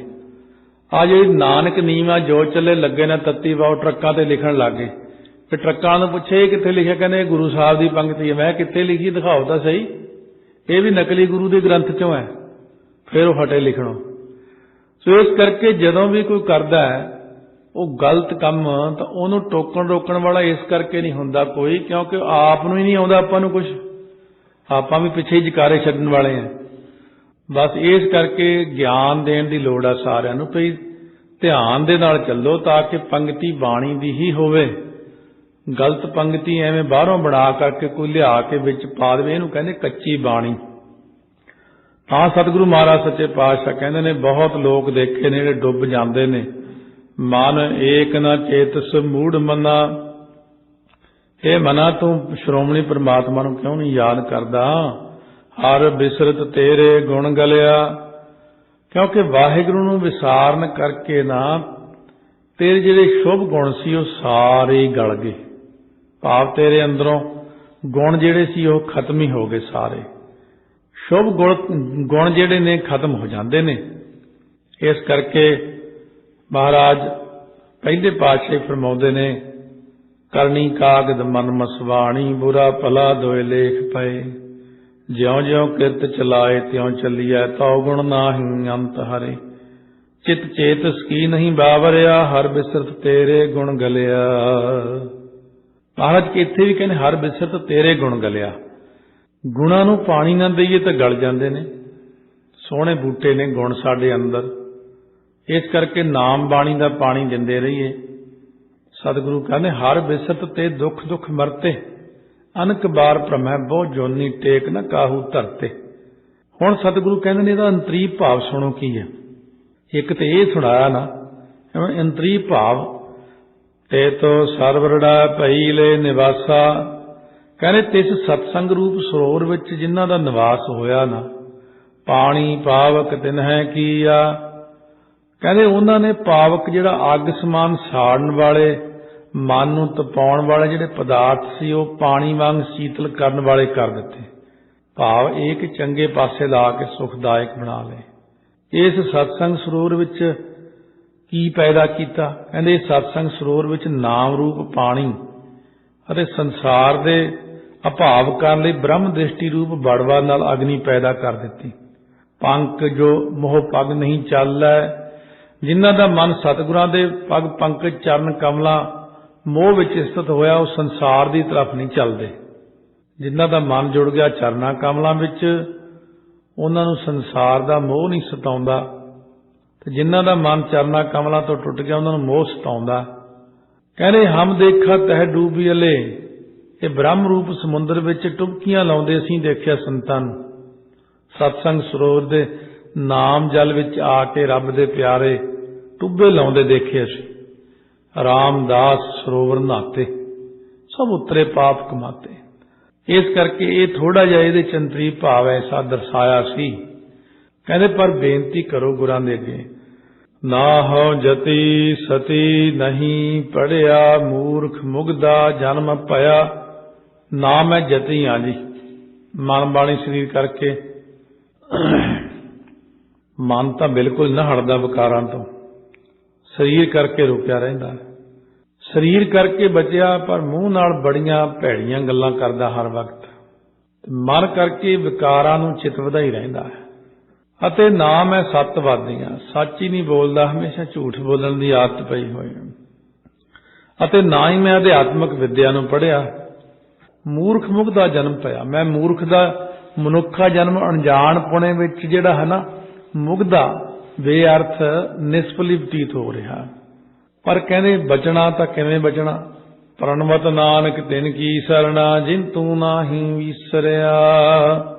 A: ਆ ਜਿਹੜੀ ਨਾਨਕ ਨੀਵਾਂ ਜੋ ਚੱਲੇ ਲੱਗੇ ਨੇ ਤੱਤੀ ਵਾਓ ਟਰੱਕਾਂ ਤੇ ਲਿਖਣ ਲੱਗ ਗਏ। ਫਿਰ ਟਰੱਕਾਂ ਨੂੰ ਪੁੱਛੇ ਇਹ ਕਿੱਥੇ ਲਿਖਿਆ? ਕਹਿੰਦੇ ਗੁਰੂ ਸਾਹਿਬ ਦੀ ਪੰਗਤੀ ਹੈ। ਮੈਂ ਕਿੱਥੇ ਲਿਖੀ? ਦਿਖਾਓ ਤਾਂ ਸਹੀ। ਇਹ ਵੀ ਨਕਲੀ ਗੁਰੂ ਦੇ ਗ੍ਰੰਥ 'ਚੋਂ ਹੈ। ਫਿਰ ਉਹ ਹਟੇ ਲਿਖਣੋਂ। ਸੋ ਇਸ ਕਰਕੇ ਜਦੋਂ ਵੀ ਕੋਈ ਕਰਦਾ ਹੈ ਉਹ ਗਲਤ ਕੰਮ, ਤਾਂ ਉਹਨੂੰ ਟੋਕਣ ਰੋਕਣ ਵਾਲਾ ਇਸ ਕਰਕੇ ਨਹੀਂ ਹੁੰਦਾ ਕੋਈ, ਕਿਉਂਕਿ ਆਪ ਨੂੰ ਹੀ ਨਹੀਂ ਆਉਂਦਾ ਆਪਾਂ ਨੂੰ ਕੁਝ, ਆਪਾਂ ਵੀ ਪਿੱਛੇ ਹੀ ਜਕਾਰੇ ਛੱਡਣ ਵਾਲੇ ਹਾਂ। ਬਸ ਇਸ ਕਰਕੇ ਗਿਆਨ ਦੇਣ ਦੀ ਲੋੜ ਆ ਸਾਰਿਆਂ ਨੂੰ, ਭਈ ਧਿਆਨ ਦੇ ਨਾਲ ਚੱਲੋ ਤਾਂ ਕਿ ਪੰਗਤੀ ਬਾਣੀ ਦੀ ਹੀ ਹੋਵੇ। ਗਲਤ ਪੰਗਤੀ ਐਵੇਂ ਬਾਹਰੋਂ ਬਣਾ ਕਰਕੇ ਕੋਈ ਲਿਆ ਕੇ ਵਿੱਚ ਪਾ ਦੇਵੇ, ਇਹਨੂੰ ਕਹਿੰਦੇ ਕੱਚੀ ਬਾਣੀ। ਤਾਂ ਸਤਿਗੁਰੂ ਮਹਾਰਾਜ ਸੱਚੇ ਪਾਤਸ਼ਾਹ ਕਹਿੰਦੇ ਨੇ ਬਹੁਤ ਲੋਕ ਦੇਖੇ ਨੇ ਜਿਹੜੇ ਡੁੱਬ ਜਾਂਦੇ ਨੇ। ਮਨ ਏਕ ਨਾ ਚੇਤਸ ਮੂੜ ਮਨਾ, ਇਹ ਮਨਾ ਤੂੰ ਸ਼੍ਰੋਮਣੀ ਪਰਮਾਤਮਾ ਨੂੰ ਕਿਉਂ ਨਹੀਂ ਯਾਦ ਕਰਦਾ? ਹਰ ਬਿਸਰਤ ਤੇਰੇ ਗੁਣ ਗਲਿਆ, ਕਿਉਂਕਿ ਵਾਹਿਗੁਰੂ ਨੂੰ ਵਿਸਾਰਨ ਕਰਕੇ ਨਾ ਤੇਰੇ ਜਿਹੜੇ ਸ਼ੁਭ ਗੁਣ ਸੀ ਉਹ ਸਾਰੇ ਗਲ ਗਏ। ਭਾਵ ਤੇਰੇ ਅੰਦਰੋਂ ਗੁਣ ਜਿਹੜੇ ਸੀ ਉਹ ਖਤਮ ਹੀ ਹੋ ਗਏ ਸਾਰੇ। ਸ਼ੁਭ ਗੁਣ ਜਿਹੜੇ ਨੇ ਖਤਮ ਹੋ ਜਾਂਦੇ ਨੇ। ਇਸ ਕਰਕੇ ਮਹਾਰਾਜ ਪਹਿਲੇ ਪਾਤਸ਼ਾਹ ਫਰਮਾਉਂਦੇ ਨੇ, ਕਰਨੀ ਕਾਗਦ ਮਨ ਮਸਵਾਣੀ, ਬੁਰਾ ਭਲਾ ਦੋਏ ਲੇਖ ਪਏ, ਜਿਉਂ ਜਿਉਂ ਕਿਰਤ ਚਲਾਏ ਤਿਉਂ ਚੱਲੀਐ, ਤਉ ਗੁਣ ਨਾਹੀਂ ਅੰਤ ਹਰੇ, ਚਿਤ ਚੇਤਸ ਕੀ ਨਹੀਂ ਬਾਵਰਿਆ, ਹਰ ਬਿਸਰਤ ਤੇਰੇ ਗੁਣ ਗਲਿਆ। ਮਹਾਰਾਜ ਕਿ ਇੱਥੇ ਵੀ ਕਹਿੰਦੇ ਹਰ ਬਿਸਰਤ ਤੇਰੇ ਗੁਣ ਗਲਿਆ। ਗੁਣਾਂ ਨੂੰ ਪਾਣੀ ਨਾ ਦਈਏ ਤਾਂ ਗਲ ਜਾਂਦੇ ਨੇ। ਸੋਹਣੇ ਬੂਟੇ ਨੇ ਗੁਣ ਸਾਡੇ ਅੰਦਰ, ਇਸ ਕਰਕੇ ਨਾਮ ਬਾਣੀ ਦਾ ਪਾਣੀ ਦਿੰਦੇ ਰਹੀਏ। ਸਤਿਗੁਰੂ ਕਹਿੰਦੇ ਹਰ ਬਿਸਰਤ ਤੇ ਦੁੱਖ ਦੁੱਖ ਮਰਤੇ, ਅਨਕ ਬਾਰ ਭ੍ਰਮੈ ਬਹੁ ਜੋਨੀ ਟੇਕ ਨਾ ਕਾਹੂ ਧਰਤੇ। ਹੁਣ ਸਤਿਗੁਰੂ ਕਹਿੰਦੇ ਨੇ ਇਹਦਾ ਅੰਤਰੀ ਭਾਵ ਸੁਣੋ ਕੀ ਹੈ। ਇੱਕ ਤੇ ਇਹ ਸੁਣਾਇਆ ਨਾ ਅੰਤਰੀ ਭਾਵ, ਤੇ ਤੋ ਸਰਵਰੜਾ ਭਈ ਲੈ ਨਿਵਾਸਾ। ਕਹਿੰਦੇ ਤਿਸ ਸਤਸੰਗ ਰੂਪ ਸਰੋਵਰ ਵਿੱਚ ਜਿਨ੍ਹਾਂ ਦਾ ਨਿਵਾਸ ਹੋਇਆ ਨਾ, ਪਾਣੀ ਪਾਵਕ ਤਿਨਹਿ ਕੀਆ। ਕਹਿੰਦੇ ਉਹਨਾਂ ਨੇ ਪਾਵਕ ਜਿਹੜਾ ਅੱਗ ਸਮਾਨ ਸਾੜਨ ਵਾਲੇ, ਮਨ ਨੂੰ ਤਪਾਉਣ ਵਾਲੇ ਜਿਹੜੇ ਪਦਾਰਥ ਸੀ ਉਹ ਪਾਣੀ ਵਾਂਗ ਸ਼ੀਤਲ ਕਰਨ ਵਾਲੇ ਕਰ ਦਿੱਤੇ। ਭਾਵ ਇੱਕ ਚੰਗੇ ਪਾਸੇ ਲਾ ਕੇ ਸੁਖਦਾਇਕ ਬਣਾ ਲਏ। ਇਸ ਸਤਸੰਗ ਸਰੋਵਰ ਵਿੱਚ ਕੀ ਪੈਦਾ ਕੀਤਾ? ਕਹਿੰਦੇ ਸਤਸੰਗ ਸਰੋਵਰ ਵਿੱਚ ਨਾਮ ਰੂਪ ਪਾਣੀ ਅਤੇ ਸੰਸਾਰ ਦੇ ਅਭਾਵ ਕਰਨ ਲਈ ਬ੍ਰਹਮ ਦ੍ਰਿਸ਼ਟੀ ਰੂਪ ਬੜਵਾ ਨਾਲ ਅਗਨੀ ਪੈਦਾ ਕਰ ਦਿੱਤੀ। ਪੰਕ ਜੋ ਮੋਹ ਪਗ ਨਹੀਂ ਚੱਲੈ, ਜਿਨ੍ਹਾਂ ਦਾ ਮਨ ਸਤਿਗੁਰਾਂ ਦੇ ਪਗ ਪੰਕਜ ਚਰਨ ਕਮਲਾਂ ਮੋਹ ਵਿੱਚ ਸਥਿਤ ਹੋਇਆ, ਉਹ ਸੰਸਾਰ ਦੀ ਤਰਫ ਨਹੀਂ ਚੱਲਦੇ। ਜਿਨ੍ਹਾਂ ਦਾ ਮਨ ਜੁੜ ਗਿਆ ਚਰਨਾਂ ਕਮਲਾਂ ਵਿੱਚ, ਉਹਨਾਂ ਨੂੰ ਸੰਸਾਰ ਦਾ ਮੋਹ ਨਹੀਂ ਸਤਾਉਂਦਾ, ਤੇ ਜਿਨ੍ਹਾਂ ਦਾ ਮਨ ਚਰਨਾਂ ਕਮਲਾਂ ਤੋਂ ਟੁੱਟ ਗਿਆ ਉਹਨਾਂ ਨੂੰ ਮੋਹ ਸਤਾਉਂਦਾ। ਕਹਿੰਦੇ ਹਮ ਦੇਖਾ ਤਹਿ ਡੂਬੀ ਅਲੇ, ਇਹ ਬ੍ਰਹਮ ਰੂਪ ਸਮੁੰਦਰ ਵਿੱਚ ਟੁਬਕੀਆਂ ਲਾਉਂਦੇ ਅਸੀਂ ਦੇਖਿਆ ਸੰਤਾਂ ਨੂੰ। ਸਤਸੰਗ ਸਰੋਵਰ ਦੇ ਨਾਮ ਜਲ ਵਿੱਚ ਆ ਕੇ ਰੱਬ ਦੇ ਪਿਆਰੇ ਟੁੱਬੇ ਲਾਉਂਦੇ ਦੇਖੇ ਅਸੀਂ। ਰਾਮਦਾਸ ਸਰੋਵਰ ਨਹਾਤੇ, ਸਭ ਉਤਰੇ ਪਾਪ ਕਮਾਤੇ। ਇਸ ਕਰਕੇ ਇਹ ਥੋੜਾ ਜਿਹਾ ਇਹਦੇ ਚੰਤਰੀ ਭਾਵ ਐਸਾ ਦਰਸਾਇਆ ਸੀ। ਕਹਿੰਦੇ ਪਰ ਬੇਨਤੀ ਕਰੋ ਗੁਰਾਂ ਦੇ ਅੱਗੇ, ਨਾ ਹੋ ਜਤੀ ਸਤੀ ਨਹੀਂ ਪੜਿਆ, ਮੂਰਖ ਮੁਗਦਾ ਜਨਮ ਭਇਆ। ਨਾ ਮੈਂ ਜਤੀ ਹਾਂ ਜੀ, ਮਨ ਬਾਣੀ ਸਰੀਰ ਕਰਕੇ। ਮਨ ਤਾਂ ਬਿਲਕੁਲ ਨਾ ਹਟਦਾ ਵਿਕਾਰਾਂ ਤੋਂ, ਸਰੀਰ ਕਰਕੇ ਰੁਕਿਆ ਰਹਿੰਦਾ। ਸਰੀਰ ਕਰਕੇ ਬਚਿਆ ਪਰ ਮੂੰਹ ਨਾਲ ਬੜੀਆਂ ਭੈੜੀਆਂ ਗੱਲਾਂ ਕਰਦਾ ਹਰ ਵਕਤ। ਮਨ ਕਰਕੇ ਵਿਕਾਰਾਂ ਨੂੰ ਚਿਤਵਦਾ ਹੀ ਰਹਿੰਦਾ ਹੈ। ਅਤੇ ਨਾ ਮੈਂ ਸੱਤਵਾਦੀ ਹਾਂ, ਸੱਚ ਹੀ ਨਹੀਂ ਬੋਲਦਾ, ਹਮੇਸ਼ਾ ਝੂਠ ਬੋਲਣ ਦੀ ਆਦਤ ਪਈ ਹੋਈ ਹੈ। ਅਤੇ ਨਾ ਹੀ ਮੈਂ ਅਧਿਆਤਮਕ ਵਿਦਿਆ ਨੂੰ ਪੜ੍ਹਿਆ। ਮੂਰਖ ਮੁਖ ਦਾ ਜਨਮ ਪਿਆ, ਮੈਂ ਮੂਰਖ ਦਾ ਮਨੁੱਖਾ ਜਨਮ ਅਣਜਾਣ ਪੁਣੇ ਵਿੱਚ ਜਿਹੜਾ ਹੈ ਨਾ ਮੁਗਦਾ ਬੇਅਰਥ ਨਿਸਫਲੀ ਬਤੀਤ ਹੋ ਰਿਹਾ। ਪਰ ਕਹਿੰਦੇ ਬਚਣਾ ਤਾਂ ਕਿਵੇਂ ਬਚਣਾ? ਪ੍ਰਣਵਤ ਨਾਨਕ ਤਿਨ ਕੀ ਸਰਣਾ, ਜਿਨ ਤੂੰ ਨਾਹੀਂ ਵਿਸਰਿਆ।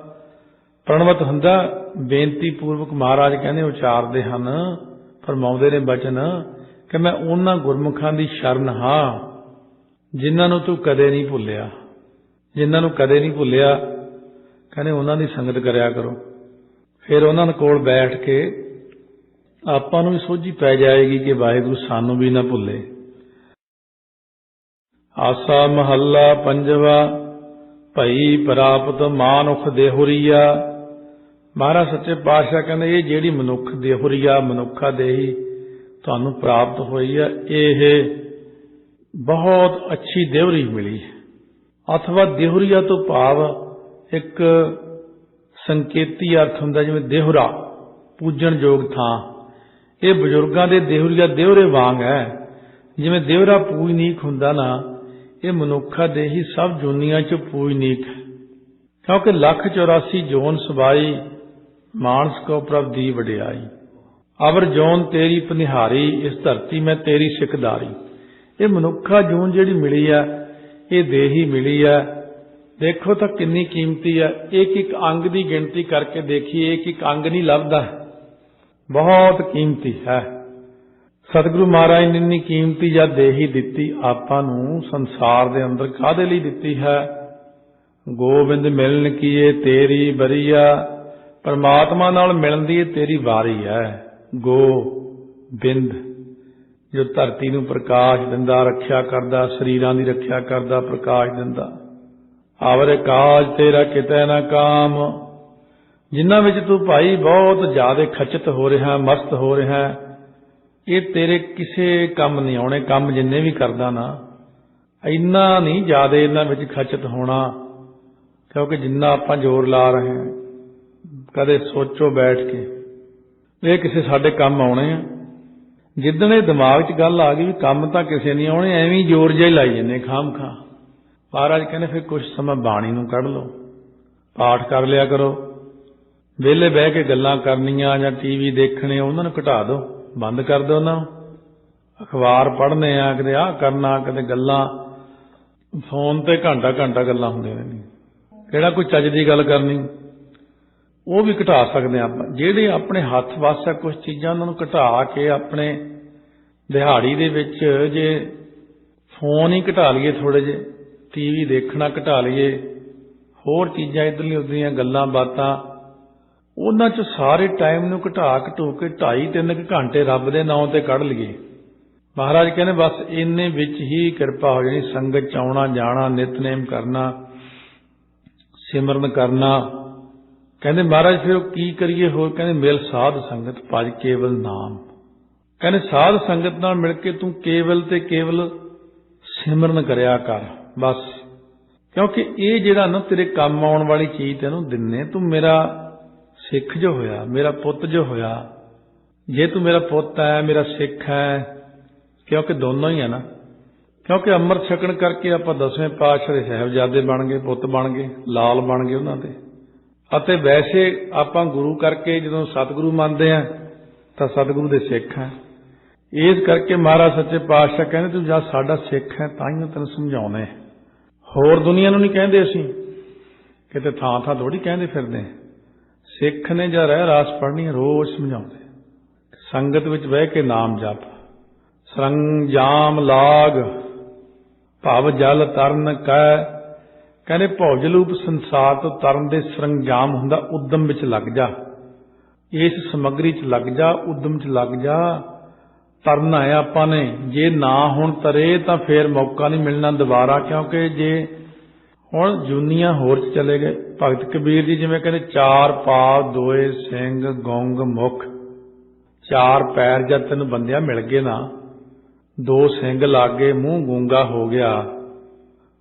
A: ਪ੍ਰਣਵਤ ਹੁੰਦਾ ਬੇਨਤੀ ਪੂਰਵਕ ਮਹਾਰਾਜ ਕਹਿੰਦੇ ਉਚਾਰਦੇ ਹਨ, ਫਰਮਾਉਂਦੇ ਨੇ ਬਚਨ ਕਿ ਮੈਂ ਉਹਨਾਂ ਗੁਰਮੁਖਾਂ ਦੀ ਸ਼ਰਨ ਹਾਂ ਜਿਨ੍ਹਾਂ ਨੂੰ ਤੂੰ ਕਦੇ ਨਹੀਂ ਭੁੱਲਿਆ। ਜਿਨ੍ਹਾਂ ਨੂੰ ਕਦੇ ਨਹੀਂ ਭੁੱਲਿਆ ਕਹਿੰਦੇ ਉਹਨਾਂ ਦੀ ਸੰਗਤ ਕਰਿਆ ਕਰੋ। ਫਿਰ ਉਹਨਾਂ ਦੇ ਕੋਲ ਬੈਠ ਕੇ ਆਪਾਂ ਨੂੰ ਵੀ ਸੋਝੀ ਪੈ ਜਾਏਗੀ ਕਿ ਵਾਹਿਗੁਰੂ ਸਾਨੂੰ ਵੀ ਨਾ ਭੁੱਲੇ। ਆਸਾ ਮਹੱਲਾ ਪੰਜਵਾ, ਭਈ ਪ੍ਰਾਪਤ ਮਾਨੁਖ ਦੇਹੁਰੀਆ। ਮਹਾਰਾਜ ਸੱਚੇ ਪਾਤਸ਼ਾਹ ਕਹਿੰਦੇ ਇਹ ਜਿਹੜੀ ਮਨੁੱਖ ਦੇਹੁਰੀਆ, ਮਨੁੱਖਾ ਦੇਹੀ ਤੁਹਾਨੂੰ ਪ੍ਰਾਪਤ ਹੋਈ ਆ, ਇਹ ਬਹੁਤ ਅੱਛੀ ਦੇਹੁਰੀ ਮਿਲੀ। ਅਥਵਾ ਦੇਹੁਰੀਆ ਤੋਂ ਭਾਵ ਇੱਕ ਸੰਕੇਤੀ ਅਰਥ ਹੁੰਦਾ, ਜਿਵੇਂ ਦੇਹੁਰਾ ਪੂਜਣ ਯੋਗ ਥਾਂ। ਇਹ ਬਜ਼ੁਰਗਾਂ ਦੇ ਦੇਹੁਰੀਆ ਦੇਹੁਰੇ ਵਾਂਗ ਹੈ। ਜਿਵੇਂ ਦੇਹੁਰਾ ਪੂਜਨੀਕ ਹੁੰਦਾ ਨਾ, ਇਹ ਮਨੁੱਖਾ ਦੇਹੀ ਸਭ ਜੂਨੀਆਂ ਚ ਪੂਜਨੀਕ ਹੈ। ਕਿਉਂਕਿ 184 ਜੋਨ ਸਬਾਈ, ਮਾਨਸ ਕੋ ਪ੍ਰਭ ਦੀ ਵਡਿਆਈ। ਅਵਰ ਜੋਨ ਤੇਰੀ ਪਨਿਹਾਰੀ, ਇਸ ਧਰਤੀ ਮੈਂ ਤੇਰੀ ਸਿੱਖਦਾਰੀ। ਇਹ ਮਨੁੱਖਾ ਜੂਨ ਜਿਹੜੀ ਮਿਲੀ ਆ, ਇਹ ਦੇਹੀ ਮਿਲੀ ਆ, ਦੇਖੋ ਤਾਂ ਕਿੰਨੀ ਕੀਮਤੀ ਆ। ਇੱਕ ਇੱਕ ਅੰਗ ਦੀ ਗਿਣਤੀ ਕਰਕੇ ਦੇਖੀਏ, ਇੱਕ ਇੱਕ ਅੰਗ ਨਹੀਂ ਲੱਭਦਾ, ਬਹੁਤ ਕੀਮਤੀ ਹੈ। ਸਤਿਗੁਰੂ ਮਹਾਰਾਜ ਨੇ ਇੰਨੀ ਕੀਮਤੀ ਜਾਂ ਦੇਹੀ ਦਿੱਤੀ ਆਪਾਂ ਨੂੰ ਸੰਸਾਰ ਦੇ ਅੰਦਰ ਕਾਹਦੇ ਲਈ ਦਿੱਤੀ ਹੈ? ਗੋਬਿੰਦ ਮਿਲਣ ਕੀਏ ਤੇਰੀ ਬਰੀਆ, ਪਰਮਾਤਮਾ ਨਾਲ ਮਿਲਣ ਦੀ ਤੇਰੀ ਵਾਰੀ ਹੈ। ਗੋਬਿੰਦ ਜੋ ਧਰਤੀ ਨੂੰ ਪ੍ਰਕਾਸ਼ ਦਿੰਦਾ, ਰੱਖਿਆ ਕਰਦਾ, ਸਰੀਰਾਂ ਦੀ ਰੱਖਿਆ ਕਰਦਾ, ਪ੍ਰਕਾਸ਼ ਦਿੰਦਾ। ਆਵਰ ਕਾਜ ਤੇਰਾ ਕਿਤੇ ਨਾ ਕਾਮ, ਜਿਨ੍ਹਾਂ ਵਿੱਚ ਤੂੰ ਭਾਈ ਬਹੁਤ ਜ਼ਿਆਦਾ ਖਚਿਤ ਹੋ ਰਿਹਾ, ਮਸਤ ਹੋ ਰਿਹਾ, ਇਹ ਤੇਰੇ ਕਿਸੇ ਕੰਮ ਨਹੀਂ ਆਉਣੇ। ਕੰਮ ਜਿੰਨੇ ਵੀ ਕਰਦਾ ਨਾ, ਇੰਨਾ ਨਹੀਂ ਜ਼ਿਆਦਾ ਇਹਨਾਂ ਵਿੱਚ ਖਚਿਤ ਹੋਣਾ, ਕਿਉਂਕਿ ਜਿੰਨਾ ਆਪਾਂ ਜ਼ੋਰ ਲਾ ਰਹੇ ਹਾਂ, ਕਦੇ ਸੋਚੋ ਬੈਠ ਕੇ ਇਹ ਕਿਸੇ ਸਾਡੇ ਕੰਮ ਆਉਣੇ ਆ। ਜਿੱਦਣ ਇਹ ਦਿਮਾਗ 'ਚ ਗੱਲ ਆ ਗਈ ਵੀ ਕੰਮ ਤਾਂ ਕਿਸੇ ਨਹੀਂ ਆਉਣੇ, ਐਵੇਂ ਹੀ ਜ਼ੋਰ ਜਿਹਾ ਹੀ ਲਾਈ ਜਾਂਦੇ ਖਾਮ ਖਾਂ। ਮਹਾਰਾਜ ਕਹਿੰਦੇ ਫਿਰ ਕੁਛ ਸਮਾਂ ਬਾਣੀ ਨੂੰ ਕੱਢ ਲਓ, ਪਾਠ ਕਰ ਲਿਆ ਕਰੋ। ਵਿਹਲੇ ਬਹਿ ਕੇ ਗੱਲਾਂ ਕਰਨੀਆਂ ਜਾਂ ਟੀਵੀ ਦੇਖਣੇ, ਉਹਨਾਂ ਨੂੰ ਘਟਾ ਦਿਓ, ਬੰਦ ਕਰ ਦਿਓ ਉਹਨਾਂ ਨੂੰ। ਅਖਬਾਰ ਪੜ੍ਹਨੇ ਆ, ਕਦੇ ਆਹ ਕਰਨਾ, ਕਦੇ ਗੱਲਾਂ ਫੋਨ ਤੇ ਘੰਟਾ ਘੰਟਾ ਗੱਲਾਂ ਹੁੰਦੀਆਂ ਰਹਿੰਦੀਆਂ। ਕਿਹੜਾ ਕੋਈ ਚੱਜ ਦੀ ਗੱਲ ਕਰਨੀ, ਉਹ ਵੀ ਘਟਾ ਸਕਦੇ ਹਾਂ ਆਪਾਂ। ਜਿਹੜੇ ਆਪਣੇ ਹੱਥ ਵੱਸ ਆ ਕੁਛ ਚੀਜ਼ਾਂ, ਉਹਨਾਂ ਨੂੰ ਘਟਾ ਕੇ ਆਪਣੇ ਦਿਹਾੜੀ ਦੇ ਵਿੱਚ ਜੇ ਫੋਨ ਹੀ ਘਟਾ ਲਈਏ, ਥੋੜ੍ਹੇ ਜਿਹੇ ਟੀਵੀ ਦੇਖਣਾ ਘਟਾ ਲਈਏ, ਹੋਰ ਚੀਜ਼ਾਂ ਇੱਧਰਲੀਆਂ ਉੱਧਰਲੀਆਂ ਗੱਲਾਂ ਬਾਤਾਂ, ਉਹਨਾਂ 'ਚ ਸਾਰੇ ਟਾਈਮ ਨੂੰ ਘਟਾ ਘਟੂ ਕੇ 2.5-3 ਘੰਟੇ ਰੱਬ ਦੇ ਨਾਂ ਤੇ ਕੱਢ ਲਈਏ। ਮਹਾਰਾਜ ਕਹਿੰਦੇ ਬਸ ਇੰਨੇ ਵਿੱਚ ਹੀ ਕਿਰਪਾ ਹੋ ਜਾਣੀ। ਸੰਗਤ 'ਚ ਆਉਣਾ ਜਾਣਾ, ਨਿਤਨੇਮ ਕਰਨਾ, ਸਿਮਰਨ ਕਰਨਾ। ਕਹਿੰਦੇ ਮਹਾਰਾਜ ਫਿਰ ਕੀ ਕਰੀਏ ਹੋਰ? ਕਹਿੰਦੇ ਮਿਲ ਸਾਧ ਸੰਗਤ ਭਜ ਕੇਵਲ ਨਾਮ। ਕਹਿੰਦੇ ਸਾਧ ਸੰਗਤ ਨਾਲ ਮਿਲ ਕੇ ਤੂੰ ਕੇਵਲ ਤੇ ਕੇਵਲ ਸਿਮਰਨ ਕਰਿਆ ਕਰ ਬਸ। ਕਿਉਂਕਿ ਇਹ ਜਿਹੜਾ ਨਾ ਤੇਰੇ ਕੰਮ ਆਉਣ ਵਾਲੀ ਚੀਜ਼ ਤੈਨੂੰ ਦਿੰਨੇ, ਤੂੰ ਮੇਰਾ ਸਿੱਖ ਜੋ ਹੋਇਆ, ਮੇਰਾ ਪੁੱਤ ਜੋ ਹੋਇਆ। ਜੇ ਤੂੰ ਮੇਰਾ ਪੁੱਤ ਹੈ, ਮੇਰਾ ਸਿੱਖ ਹੈ, ਕਿਉਂਕਿ ਦੋਨੋਂ ਹੀ ਹੈ ਨਾ, क्योंकि अमृत छकण करके आपां 10वें पातशाह दे साहिबजादे बन गए, पुੱਤ बन गए, लाल बन गए उन्हां दे। ਅਤੇ वैसे आपां गुरु करके जदों सतगुरु ਮੰਨਦੇ ਆ ਤਾਂ सतगुरु ਦੇ सिख हैं। इस करके महाराज सच्चे पातशाह कहते तू जद साडा सिख है ताइयों तैनूं समझाउणे, होर दुनिया नूं नहीं कहंदे, असीं किते थां थां थोड़ी कहंदे फिरदे। सिख ने जद ਰਹਿ ਰਾਸ पढ़नी रोज़ समझाउंदे, संगत विच बह के नाम जप, सरंजाम लाग भव जल तरन कै। कहने भौजलूप संसार तो तरन दे सरंजाम हुंदा उद्यम विच लग जा, इस समग्री च लग जा, उद्यम च लग जा। तरना है आपां ने, जे ना हुण तरे तां फिर मौका नहीं मिलना दोबारा, क्योंकि जे हुण जूनियां होर च चले गए। भगत कबीर जी जिवें कहंदे चार पाव दोए सिंह गुंग मुख, चार पैर जद तैनूं बंदिया मिल गए ना, दो सिंह लागे मूँह गूंगा हो गया,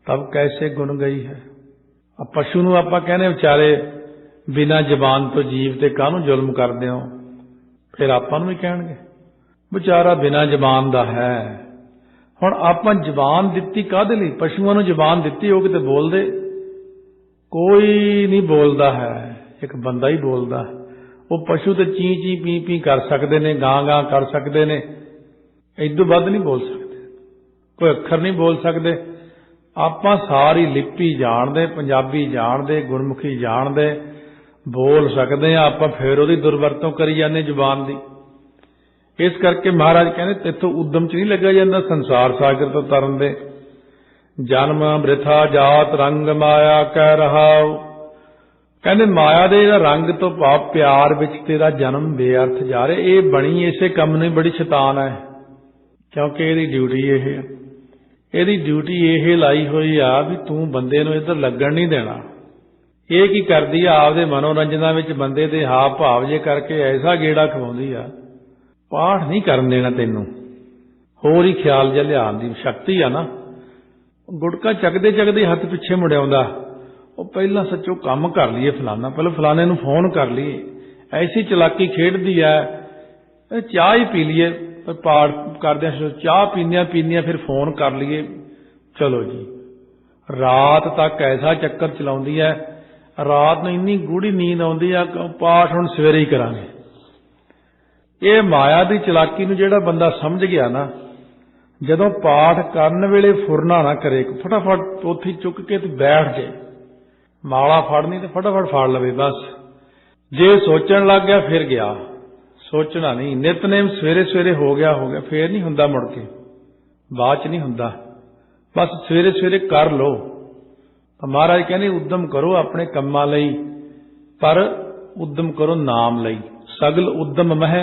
A: तब कैसे गुण गई है। पशु नूं आपां कहने विचारे बिना जबान तो जीव ते काहनूं जुल्म करदे हो, फिर आपां नूं भी कहणगे बेचारा बिना जबान दा है। हुण आपां जबान दित्ती काहदे लई, पशुआं नूं जबान दित्ती, हो किते बोलदे कोई नहीं बोलदा है, एक बंदा ही बोलदा। वो पशु ते ची ची पी पी कर सकदे ने, गां गां कर सकदे ने, इदों वध नहीं बोल सकदे, कोई अखर नहीं बोल सकदे। आपां सारी लिपि जाणदे, पंजाबी जाणदे, गुरमुखी जाणदे, बोल सकदे आ, आपां फिर उहदी दुरवरतों करी जाने जुबान दी। इस करके महाराज कहने तिथों उद्यम च नहीं लग्या जांदा संसार सागर तो तरन दे। जन्म वृथा जात रंग माया कै रहाओ। कहने माया दे रंग तो भाव प्यार विच तेरा जन्म बेअर्थ जा रहा। ये बनी इसे कम नहीं, बड़ी शैतान है, क्योंकि इहदी ड्यूटी यह है, इहदी ड्यूटी यह लाई हुई आ भी तू बंदे नूं इधर लगण नहीं देना। ये की करदी आ, आपदे मनोरंजनां विच बंदे दे हाव भाव जे करके ऐसा गेड़ा खवाउंदी आ, पाठ नहीं करन देना तैनूं, होर ही ख्याल जिहा लिआउण दी शक्ति आ ना। गुड़का चकदे चकदे हथ पिछे मुड़ आउंदा, ਉਹ ਪਹਿਲਾਂ सच्चो काम कर लीए फलाना, पहले फलाने नूं फोन कर लीए, ऐसी चलाकी खेडदी है। चाह ही पी लीए, पाठ करदे चाह पींदियां फिर फोन कर लीए, चलो जी रात तक ऐसा चक्कर चलाउंदी है, रात नूं इन्नी गूढ़ी नींद आउंदी है, पाठ हुण सवेरे ही करांगे। ये माया दी चलाकी नूं जिहड़ा बंदा समझ गया ना, जदों पाठ करन वेले फुरना ना करे, फटाफट पोथी चुक के ते बैठ जाए, माला फड़नी तो फटाफट फाड़ लवे बस। जे सोचण लग गया फिर गया, सोचना नहीं। नितनेम सवेरे सवेरे हो गया फिर नहीं हुंदा, मुड़ के बाद च नहीं हुंदा, बस सवेरे सवेरे कर लो। महाराज कहने उद्यम करो अपने कम्मां लई, पर उद्यम करो नाम लई। सगल उद्यम मह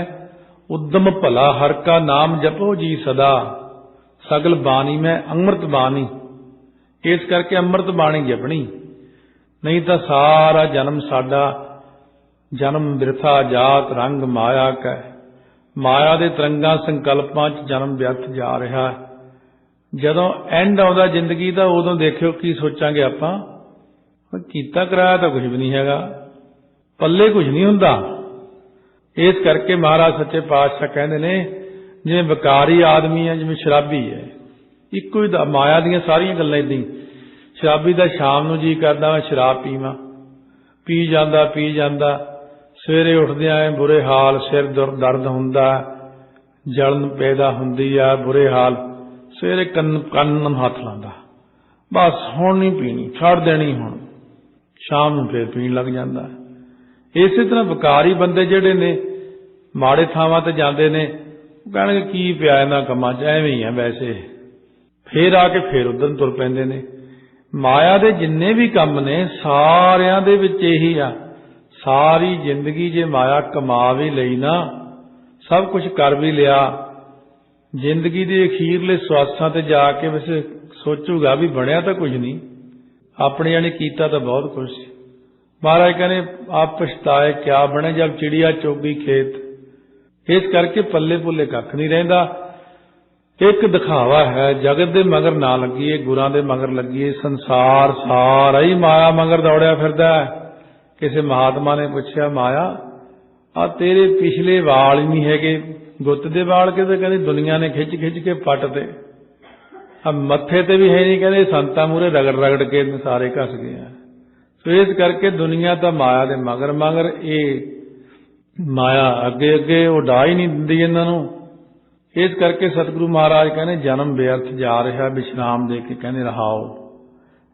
A: उद्यम भला, हर का नाम जपो जी सदा। सगल बाणी में अमृत बाणी, इस करके अमृत बाणी जपनी, नहीं तो सारा जन्म साडा जन्म बिरथा जात रंग माया कै। माया दे तरंगां संकल्पां च जन्म व्यर्थ जा रहा है। जदों एंड आउंदा जिंदगी दा, उदों देखियो की सोचांगे आपां, कीता कराया तो कुछ भी नहीं हैगा, पल्ले कुछ नहीं हुंदा। इस करके महाराज सच्चे पातशाह कहंदे ने जिवें विकारी आदमी है, जिवें शराबी है, इक्को ही माया दीयां सारियां गल्लां इदां ही। शराबी दा शाम नूं जी करदा मैं शराब पीवां, पी जांदा सवेरे उठदियां बुरे हाल, सिर दर्द हुंदा, जलन पैदा हुंदी आ, बुरे हाल। सवेरे कंन नूं हथ लांदा, बस हुण नहीं पीनी, छड़ देनी हुण, शाम नूं फिर पीण लग जांदा। इसे तरह विकारी बंदे जिहड़े ने माड़े थावां ते जांदे ने, कहणगे की पिया इन्हां कम्मां च, एवें ही आ वैसे, फिर आके फिर उधर तुर पैंदे ने। माया दे जिन्ने भी काम ने सारियां दे विच यही आ। सारी जिंदगी जे माया कमा भी लई ना, सब कुछ कर भी लिया, जिंदगी दे अखीरले स्वासां ते जाके वैसे सोचूगा भी बनिया तो कुछ नहीं, अपने जाने कीता तो बहुत कुछ। महाराज कहने आप पछताए क्या बने जब चिड़िया चोगी खेत। इस करके पल्ले पुल्ले कख नहीं रहिंदा। एक दिखावा है, जगत दे मगर ना लगिए, गुरां दे मगर लगिए। संसार सारा ही माया मगर दौड़िया फिरदा है। किसी महात्मा ने पूछा, माया आ तेरे पिछले वाल ही नहीं हैगे, गुत्त दे वाल के, कहते दुनिया ने खिच खिच के पट ते, अब मत्थे ते भी है नहीं, कहते संतां मूहरे रगड़ रगड़ के सारे घस गए हैं। सो इस करके दुनिया तो माया दे मगर मगर, ये माया अगे अगे वो डा ही नहीं दिंदी इन्हां नूं। इस करके सतगुरु महाराज कहने जन्म व्यर्थ जा रहा, विश्राम दे के कहने रहाओ।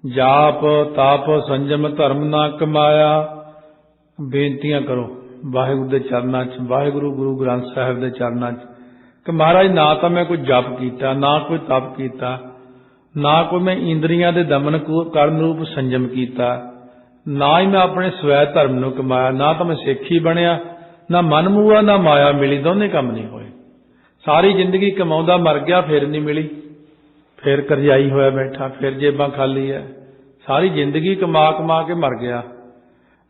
A: जाप ताप संजम धर्म ना कमाया। बेनतियां करो वाहिगुरू दे चरनां च, वाहिगुरू गुरु ग्रंथ साहिब दे चरनां च कि महाराज ना तो मैं कोई जप कीता, ना कोई तप कीता, ना कोई मैं इंद्रियां दे दमन करन रूप संजम कीता, ना ही मैं अपने स्वै धर्म नूं कमाया, ना तो मैं सिक्खी बनया, ना मन मूआ ना माया मिली, दोने काम नहीं होए। सारी जिंदगी कमाउंदा मर गया, फिर नहीं मिली, फिर करजाई होया बैठा, फिर जेबां खाली है। सारी जिंदगी कमा कमा के मर गया,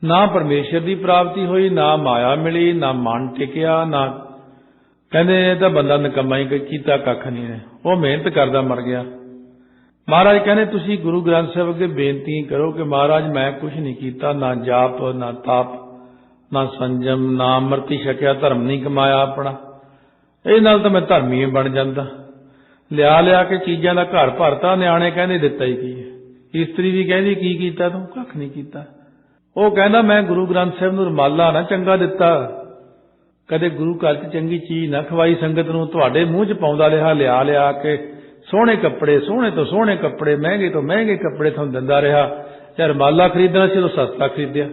A: ना परमेश्वर की प्राप्ति हुई, ना माया मिली, ना मन टिकिया, ना कहते तो बंदा निकम्मा ही कीता कख नहीं है, वो मेहनत करदा मर गया। महाराज कहने तुसी गुरु ग्रंथ साहिब अगे बेनती करो कि महाराज मैं कुछ नहीं कीता, ना जाप ना ताप ना संजम, ना अमृति छकिया, धर्म नहीं कमाया अपना, ये नाल तो मैं धर्मी बन जाता। लिया लिया के चीज़ों का घर भरता, न्याणे कहने दिता ही की है, इस्त्री भी कहती की कीता तूं, कख नहीं कीता। वो कहना मैं गुरु ग्रंथ साहिब नूं रुमाला ना चंगा दिता, कदे गुरु घर च चंगी चीज़ ना खवाई संगत नूं, तुहाडे मूँह च पाउंदा रहा, लिया लिया के सोहणे कपड़े, सोहणे तो सोहणे कपड़े, महंगे तो महंगे कपड़े तुहानूं दिंदा रहा। या रुमाला खरीदना सी तो सस्ता खरीदिया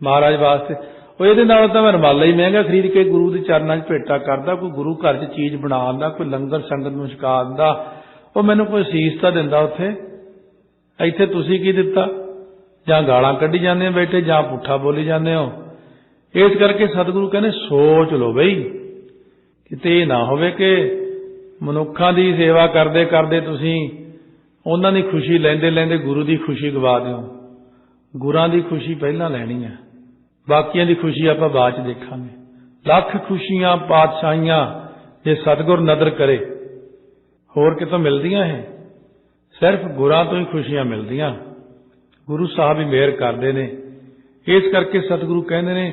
A: महाराज वास्ते, वो इहदे नालों तां मैं रुमाला ही महंगा खरीद के गुरु के चरनां च भेटा करदा, कोई गुरु घर च चीज़ बना आंदा, कोई लंगर संगत नूं छका आंदा, वो मैनूं कोई सीस तां दिंदा उत्थे। इत्थे तुसीं की दिता, जां गालां कड्ढी जांदे हो बैठे, जां पुट्ठा बोली जांदे हो। इस करके सतगुरु कहने सोच लो बई, किते ना होवे कि मनुखां दी सेवा करदे करदे तुसीं उन्हां दी खुशी लैंदे लैंदे गुरु दी खुशी गवा दिओ। गुरां दी खुशी पहलां लैणी है, बाकियां दी खुशी आपां बाद च देखांगे। लख खुशियां पातशाहियां जे सतगुर नदर करे, होर कितों मिलदियां है, सिर्फ गुरां तो ही खुशियां मिलदियां। गुरु साहब ही मेहर करदे ने। इस करके सतगुरु कहंदे ने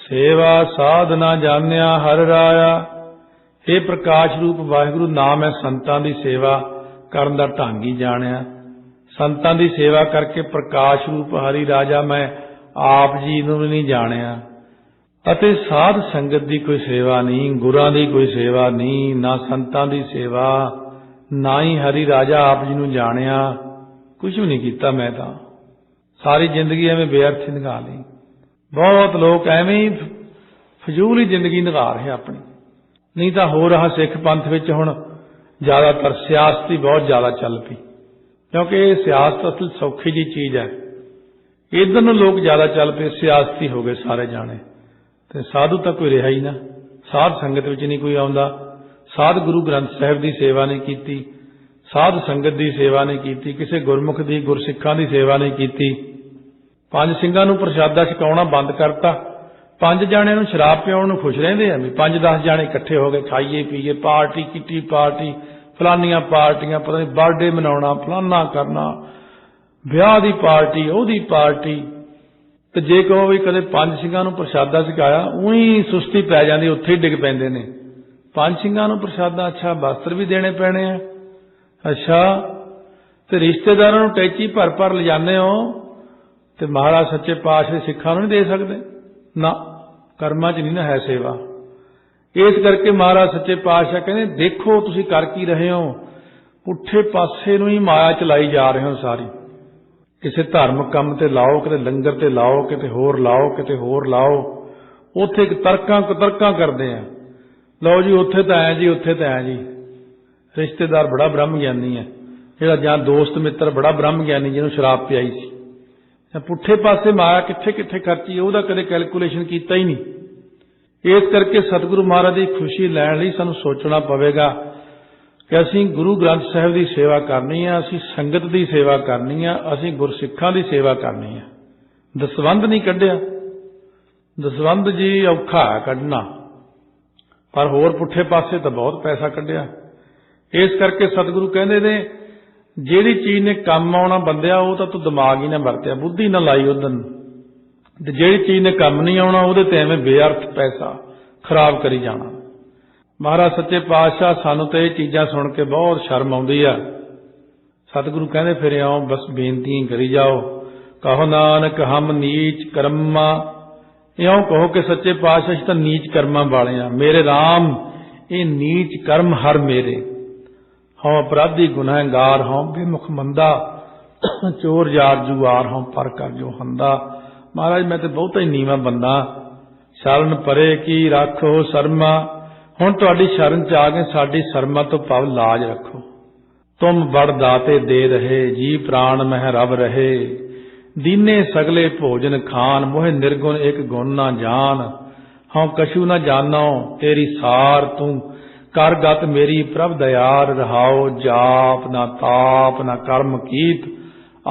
A: सेवा साधना जानिया हर राया। हे प्रकाश रूप वाहिगुरू, नाम है संतां दी सेवा करन दा ढंग ही जानिया। संतां दी सेवा करके प्रकाश रूप हरि राजा मैं आप जी नूं भी नहीं जानिया। अते साध संगत दी कोई सेवा नहीं, गुरां दी कोई सेवा नहीं, ना संतां दी सेवा, ना ही हरि राजा आप जी नूं जानिया। कुछ भी नहीं कीता मैं तां, सारी जिंदगी एवें बेअर्थ ही निकाल ली। बहुत लोग एवें ही फजूल ही जिंदगी निभा रहे अपनी। नहीं तो हो रहा सिख पंथ विच हुण ज़्यादातर सियासत ही बहुत ज़्यादा चल पई, क्योंकि ये सियासत असल सौखी जी चीज़ है। इधर नूं लोग ज़्यादा चल पे, सियासती हो गए सारे जाने, तो साधु तो कोई रहा ही ना। साध संगत विच नहीं कोई आउंदा, साध गुरु ग्रंथ साहिब की सेवा नहीं की, साध संगत की सेवा नहीं की, किसी गुरमुख की गुरसिखां की सेवा नहीं की। पंज ਸਿੰਘਾਂ ਨੂੰ प्रसादा छकाउणा बंद करता, पंज जाणिਆਂ ਨੂੰ शराब पिआउण ਨੂੰ खुश रहंदे आ, 5-10 जाने इकट्ठे हो गए, खाइए पीए, पार्टी किटी पार्टी, फलानियां पार्टियां, पता नहीं बर्थडे मनाउणा, फलाना करना, ਵਿਆਹ ਦੀ पार्टी, ਉਹਦੀ पार्टी। तो जे कहो भी कदे पंज ਸਿੰਘਾਂ ਨੂੰ प्रसादा छकाया, उही सुस्ती पै जाती, उत्थे ही डिग पैंदे ने। पंज ਸਿੰਘਾਂ ਨੂੰ प्रसादा, अच्छा वस्त्र भी देने पैने आ, अच्छा तो रिश्तेदारों ਨੂੰ टैची भर भर लिजाने हो, तो महाराज सच्चे पातशाह सिखां नूं नहीं दे सकते ना, कर्मां च नहीं ना है सेवा। इस करके महाराज सच्चे पातशाह कहने देखो तुसीं कर की रहे हो, पुठे पासे नूं ही माया चलाई जा रहे हो सारी। किसी धार्मिक काम ते लाओ, किते लंगर ते लाओ, किते होर लाओ, किते होर लाओ, उत्थे तर्कां कुतर्कां करदे आ। लो जी उत्थे तां ऐ जी, उत्थे तां ऐ जी। रिश्तेदार बड़ा ब्रह्म ज्ञानी है, जिहड़ा जां दोस्त मित्र बड़ा ब्रह्म ज्ञानी जिहनूं शराब पियाई सी, पुठे पासे माया कित्थे कित्थे खर्ची, ਉਹਦਾ कदे कैलकुलेशन कीता ही नहीं। इस करके सतगुरु महाराज की खुशी लैण लई सानूं सोचना पवेगा कि असीं गुरु ग्रंथ साहिब की सेवा करनी है, असीं संगत की सेवा करनी है, असीं गुरसिखां की सेवा करनी है। दसवंध नहीं कढ़िया, दसवंध जी औखा है कढ़ना, पर होर पुठे पासे तो बहुत पैसा कढ़िया। इस करके सतगुरु कहंदे ने ਜਿਹੜੀ चीज़ ने काम आना बंदिया, वो तो तू दिमाग ही ना वरतिया, बुद्धि ना लाई उधर, ते ਜਿਹੜੀ चीज़ ने काम नहीं आना वो एवें बेअर्थ पैसा खराब करी जाना। महाराज सच्चे पातशाह सानू तो ये चीज़ां सुन के बहुत शर्म आउंदी आ सतगुरु कहते फिर आओ बस बेनती करी जाओ। कहो नानक हम नीच कर्मा, इं कहो कि सच्चे पातशाह तो नीच कर्मा वाले हैं। मेरे राम ये नीच कर्म हर मेरे, हों अपराधी गुनहगार हों बेमुख मंदा, चोर जार जुआर हों पर कर जो हंदा। महाराज मैं तो बहुत ही नीवा बंदा, शरण परे की रखो शर्मा। हुण तुहाडी शरण च आ गए, साडी शर्मा तो पाव लाज रखो। तुम बड़ दाते दे रहे, जी प्राण मह रब रहे। दीने सगले भोजन खान, मोहे निर्गुण एक गुण ना जान। हाँ कछु न जानो तेरी सार, तू कर गत मेरी प्रभ दयार। रहाओ जाप ना ताप ना कर्म कीत,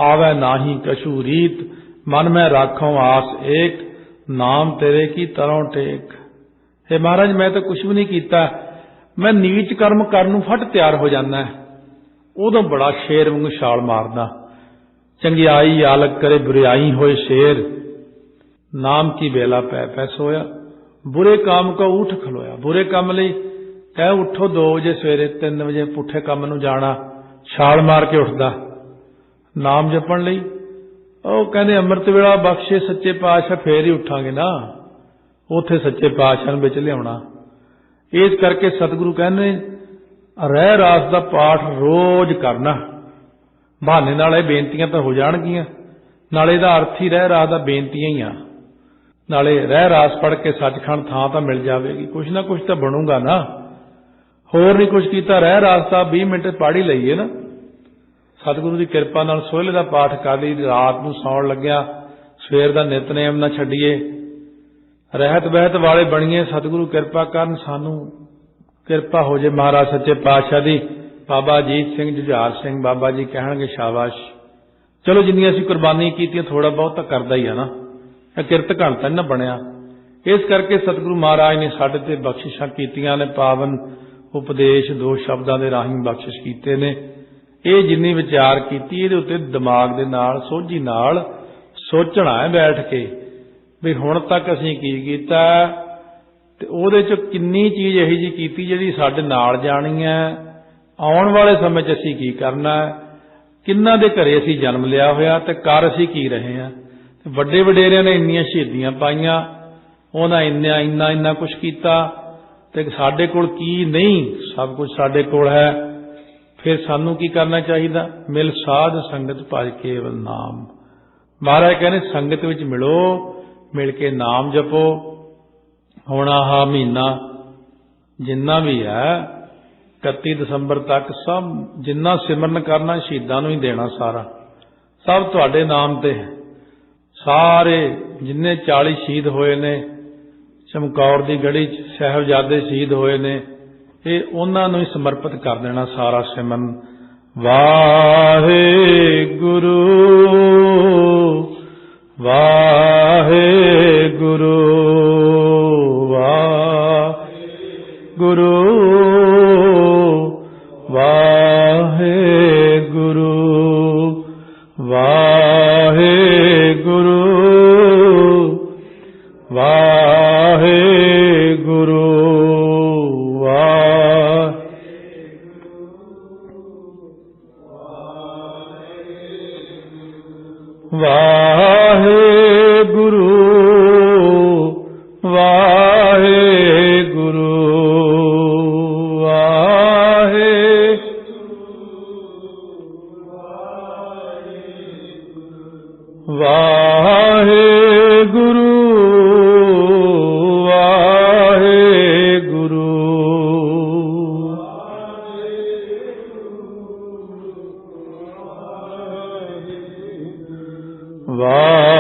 A: आवे नाही कछु रीत। मन में राखो आस एक, नाम तेरे की तरों टेक। हे महाराज मैं तो कुछ भी नहीं कीता, मैं नीच कर्म करन नूं फट तैयार हो जाना है, उदों बड़ा शेर वांगू छाल मारदा। चंगियाई आलक करे बुराई होए शेर, नाम की बेला पै पै सोया। बुरे काम को उठ खलोया, बुरे काम लई कह उठो 2 बजे सवेरे, 3 बजे पुठे काम नूं जाना, छाल मार के उठदा नाम जपण लई। ਉਹ ਕਹਿੰਦੇ ਅੰਮ੍ਰਿਤ ਵੇਲਾ ਬਖਸ਼ੇ ਸੱਚੇ ਪਾਤਸ਼ਾਹ ਫੇਰ ਹੀ ਉੱਠਾਂਗੇ ਨਾ, ਉੱਥੇ ਸੱਚੇ ਪਾਤਸ਼ਾਹ ਨੂੰ ਵਿੱਚ ਲਿਆਉਣਾ। ਇਸ ਕਰਕੇ ਸਤਿਗੁਰੂ ਕਹਿੰਦੇ ਰਹਿ ਰਾਸ ਦਾ ਪਾਠ ਰੋਜ਼ ਕਰਨਾ। ਬਹਾਨੇ ਨਾਲ ਇਹ ਬੇਨਤੀਆਂ ਤਾਂ ਹੋ ਜਾਣਗੀਆਂ, ਨਾਲੇ ਇਹਦਾ ਅਰਥ ਹੀ ਰਹਿ ਰਾਸ ਦਾ ਬੇਨਤੀਆਂ ਹੀ ਆ, ਨਾਲੇ ਰਹਿ ਰਾਸ ਪੜ੍ਹ ਕੇ ਸੱਚਖੰਡ ਥਾਂ ਤਾਂ ਮਿਲ ਜਾਵੇਗੀ, ਕੁਛ ਨਾ ਕੁਛ ਤਾਂ ਬਣੂਗਾ ਨਾ। ਹੋਰ ਨਹੀਂ ਕੁਛ ਕੀਤਾ, ਰਹਿ ਰਾਸ ਤਾਂ 20 ਮਿੰਟ ਪੜ੍ਹ ਹੀ ਲਈਏ ਨਾ। सतगुरु की कृपा नाल सोहले का पाठ कर ली, रात नूं सौण लग्या सवेर का नितनेम ना छड्डीए, रहत बहत वाले बणीए। सतगुरु कृपा करन, सानू कृपा हो जाए महाराज सच्चे पातशाह दी। बाबा अजीत सिंह जुझार सिंह बाबा जी कहणगे शाबाश, चलो जिन्नी असीं कुर्बानी कीतियां थोड़ा बहुत तो करदा ही है ना, किरत घंटा नहीं ना बनिया। इस करके सतगुरु महाराज ने साडे ते बख्शिशां कीतियां ने, पावन उपदेश 2 शब्दां दे राहीं बख्शिश कीते ने। ਇਹ ਜਿੰਨੀ ਵਿਚਾਰ ਕੀਤੀ ਇਹਦੇ ਉੱਤੇ ਦਿਮਾਗ ਦੇ ਨਾਲ ਸੋਝੀ ਨਾਲ ਸੋਚਣਾ ਹੈ ਬੈਠ ਕੇ ਵੀ ਹੁਣ ਤੱਕ ਅਸੀਂ ਕੀ ਕੀਤਾ ਤੇ ਉਹਦੇ ਚ ਕਿੰਨੀ ਚੀਜ਼ ਇਹੀ ਜੀ ਕੀਤੀ ਜਿਹੜੀ ਸਾਡੇ ਨਾਲ ਜਾਣੀ ਹੈ, ਆਉਣ ਵਾਲੇ ਸਮੇਂ 'ਚ ਅਸੀਂ ਕੀ ਕਰਨਾ ਹੈ, ਕਿੰਨਾਂ ਦੇ ਘਰੇ ਅਸੀਂ ਜਨਮ ਲਿਆ ਹੋਇਆ ਤੇ ਕਰ ਅਸੀਂ ਕੀ ਰਹੇ ਹਾਂ। ਵੱਡੇ ਵਡੇਰਿਆਂ ਨੇ ਇੰਨੀਆਂ ਸ਼ਹੀਦੀਆਂ ਪਾਈਆਂ, ਉਹਨਾਂ ਇੰਨਾ ਕੁਛ ਕੀਤਾ ਤੇ ਸਾਡੇ ਕੋਲ ਕੀ ਨਹੀਂ, ਸਭ ਕੁਝ ਸਾਡੇ ਕੋਲ ਹੈ। फिर सानू की करना चाहिए, मिल साध संगत भज केवल नाम। महाराज कहने संगत विच मिलो, मिल के नाम जपो। हुण आह महीना जिन्ना भी है 31 दिसंबर तक सब जिन्ना सिमरन करना शहीदां नूं ही देना, सारा सब तुहाडे नाम ते है। सारे जिन्ने 40 शहीद होए ने, चमकौर दी गढ़ी च साहिबजादे शहीद होए ने, ये उन्हां नूं ही समर्पित कर देना सारा सिमरन। वाहेगुरु वाहेगुरु वाहेगुरु वाहेगुरु वाहेगुरु वाहेगुरु वाहेगुरु वाहेगुरु वाहेगुरु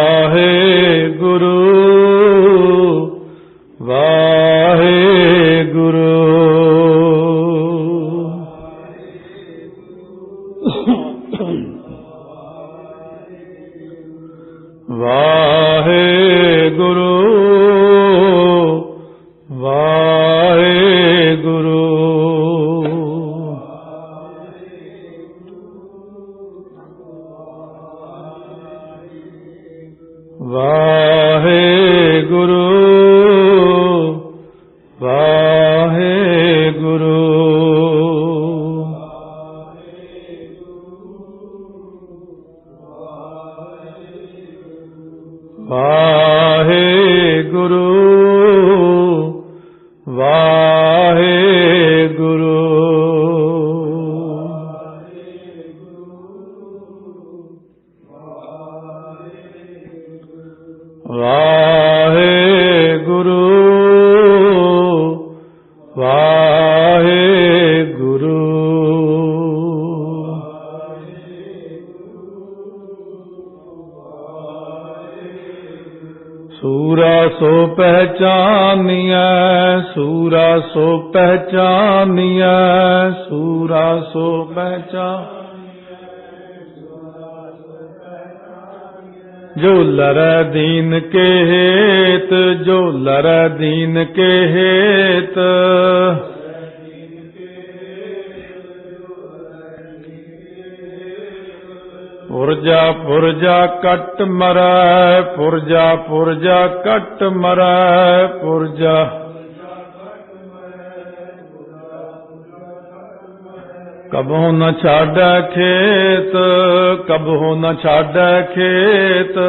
A: वाहेगुरु वाहेगुरु वाहेगुरु वाहेगुरु वाहेगुरु वाहेगुरु पहचानिया, सूरा सो पहचानिया, सूरा सो पहचान। जो लरै दीन के हेत, जो लरै दीन के हेत, पुरजा पुरजा कट मरै, पुरजा पुरजा कट मरै, पुरजा। कबहु न छाड़ै खेत, कबहु न छाड़ै खेत,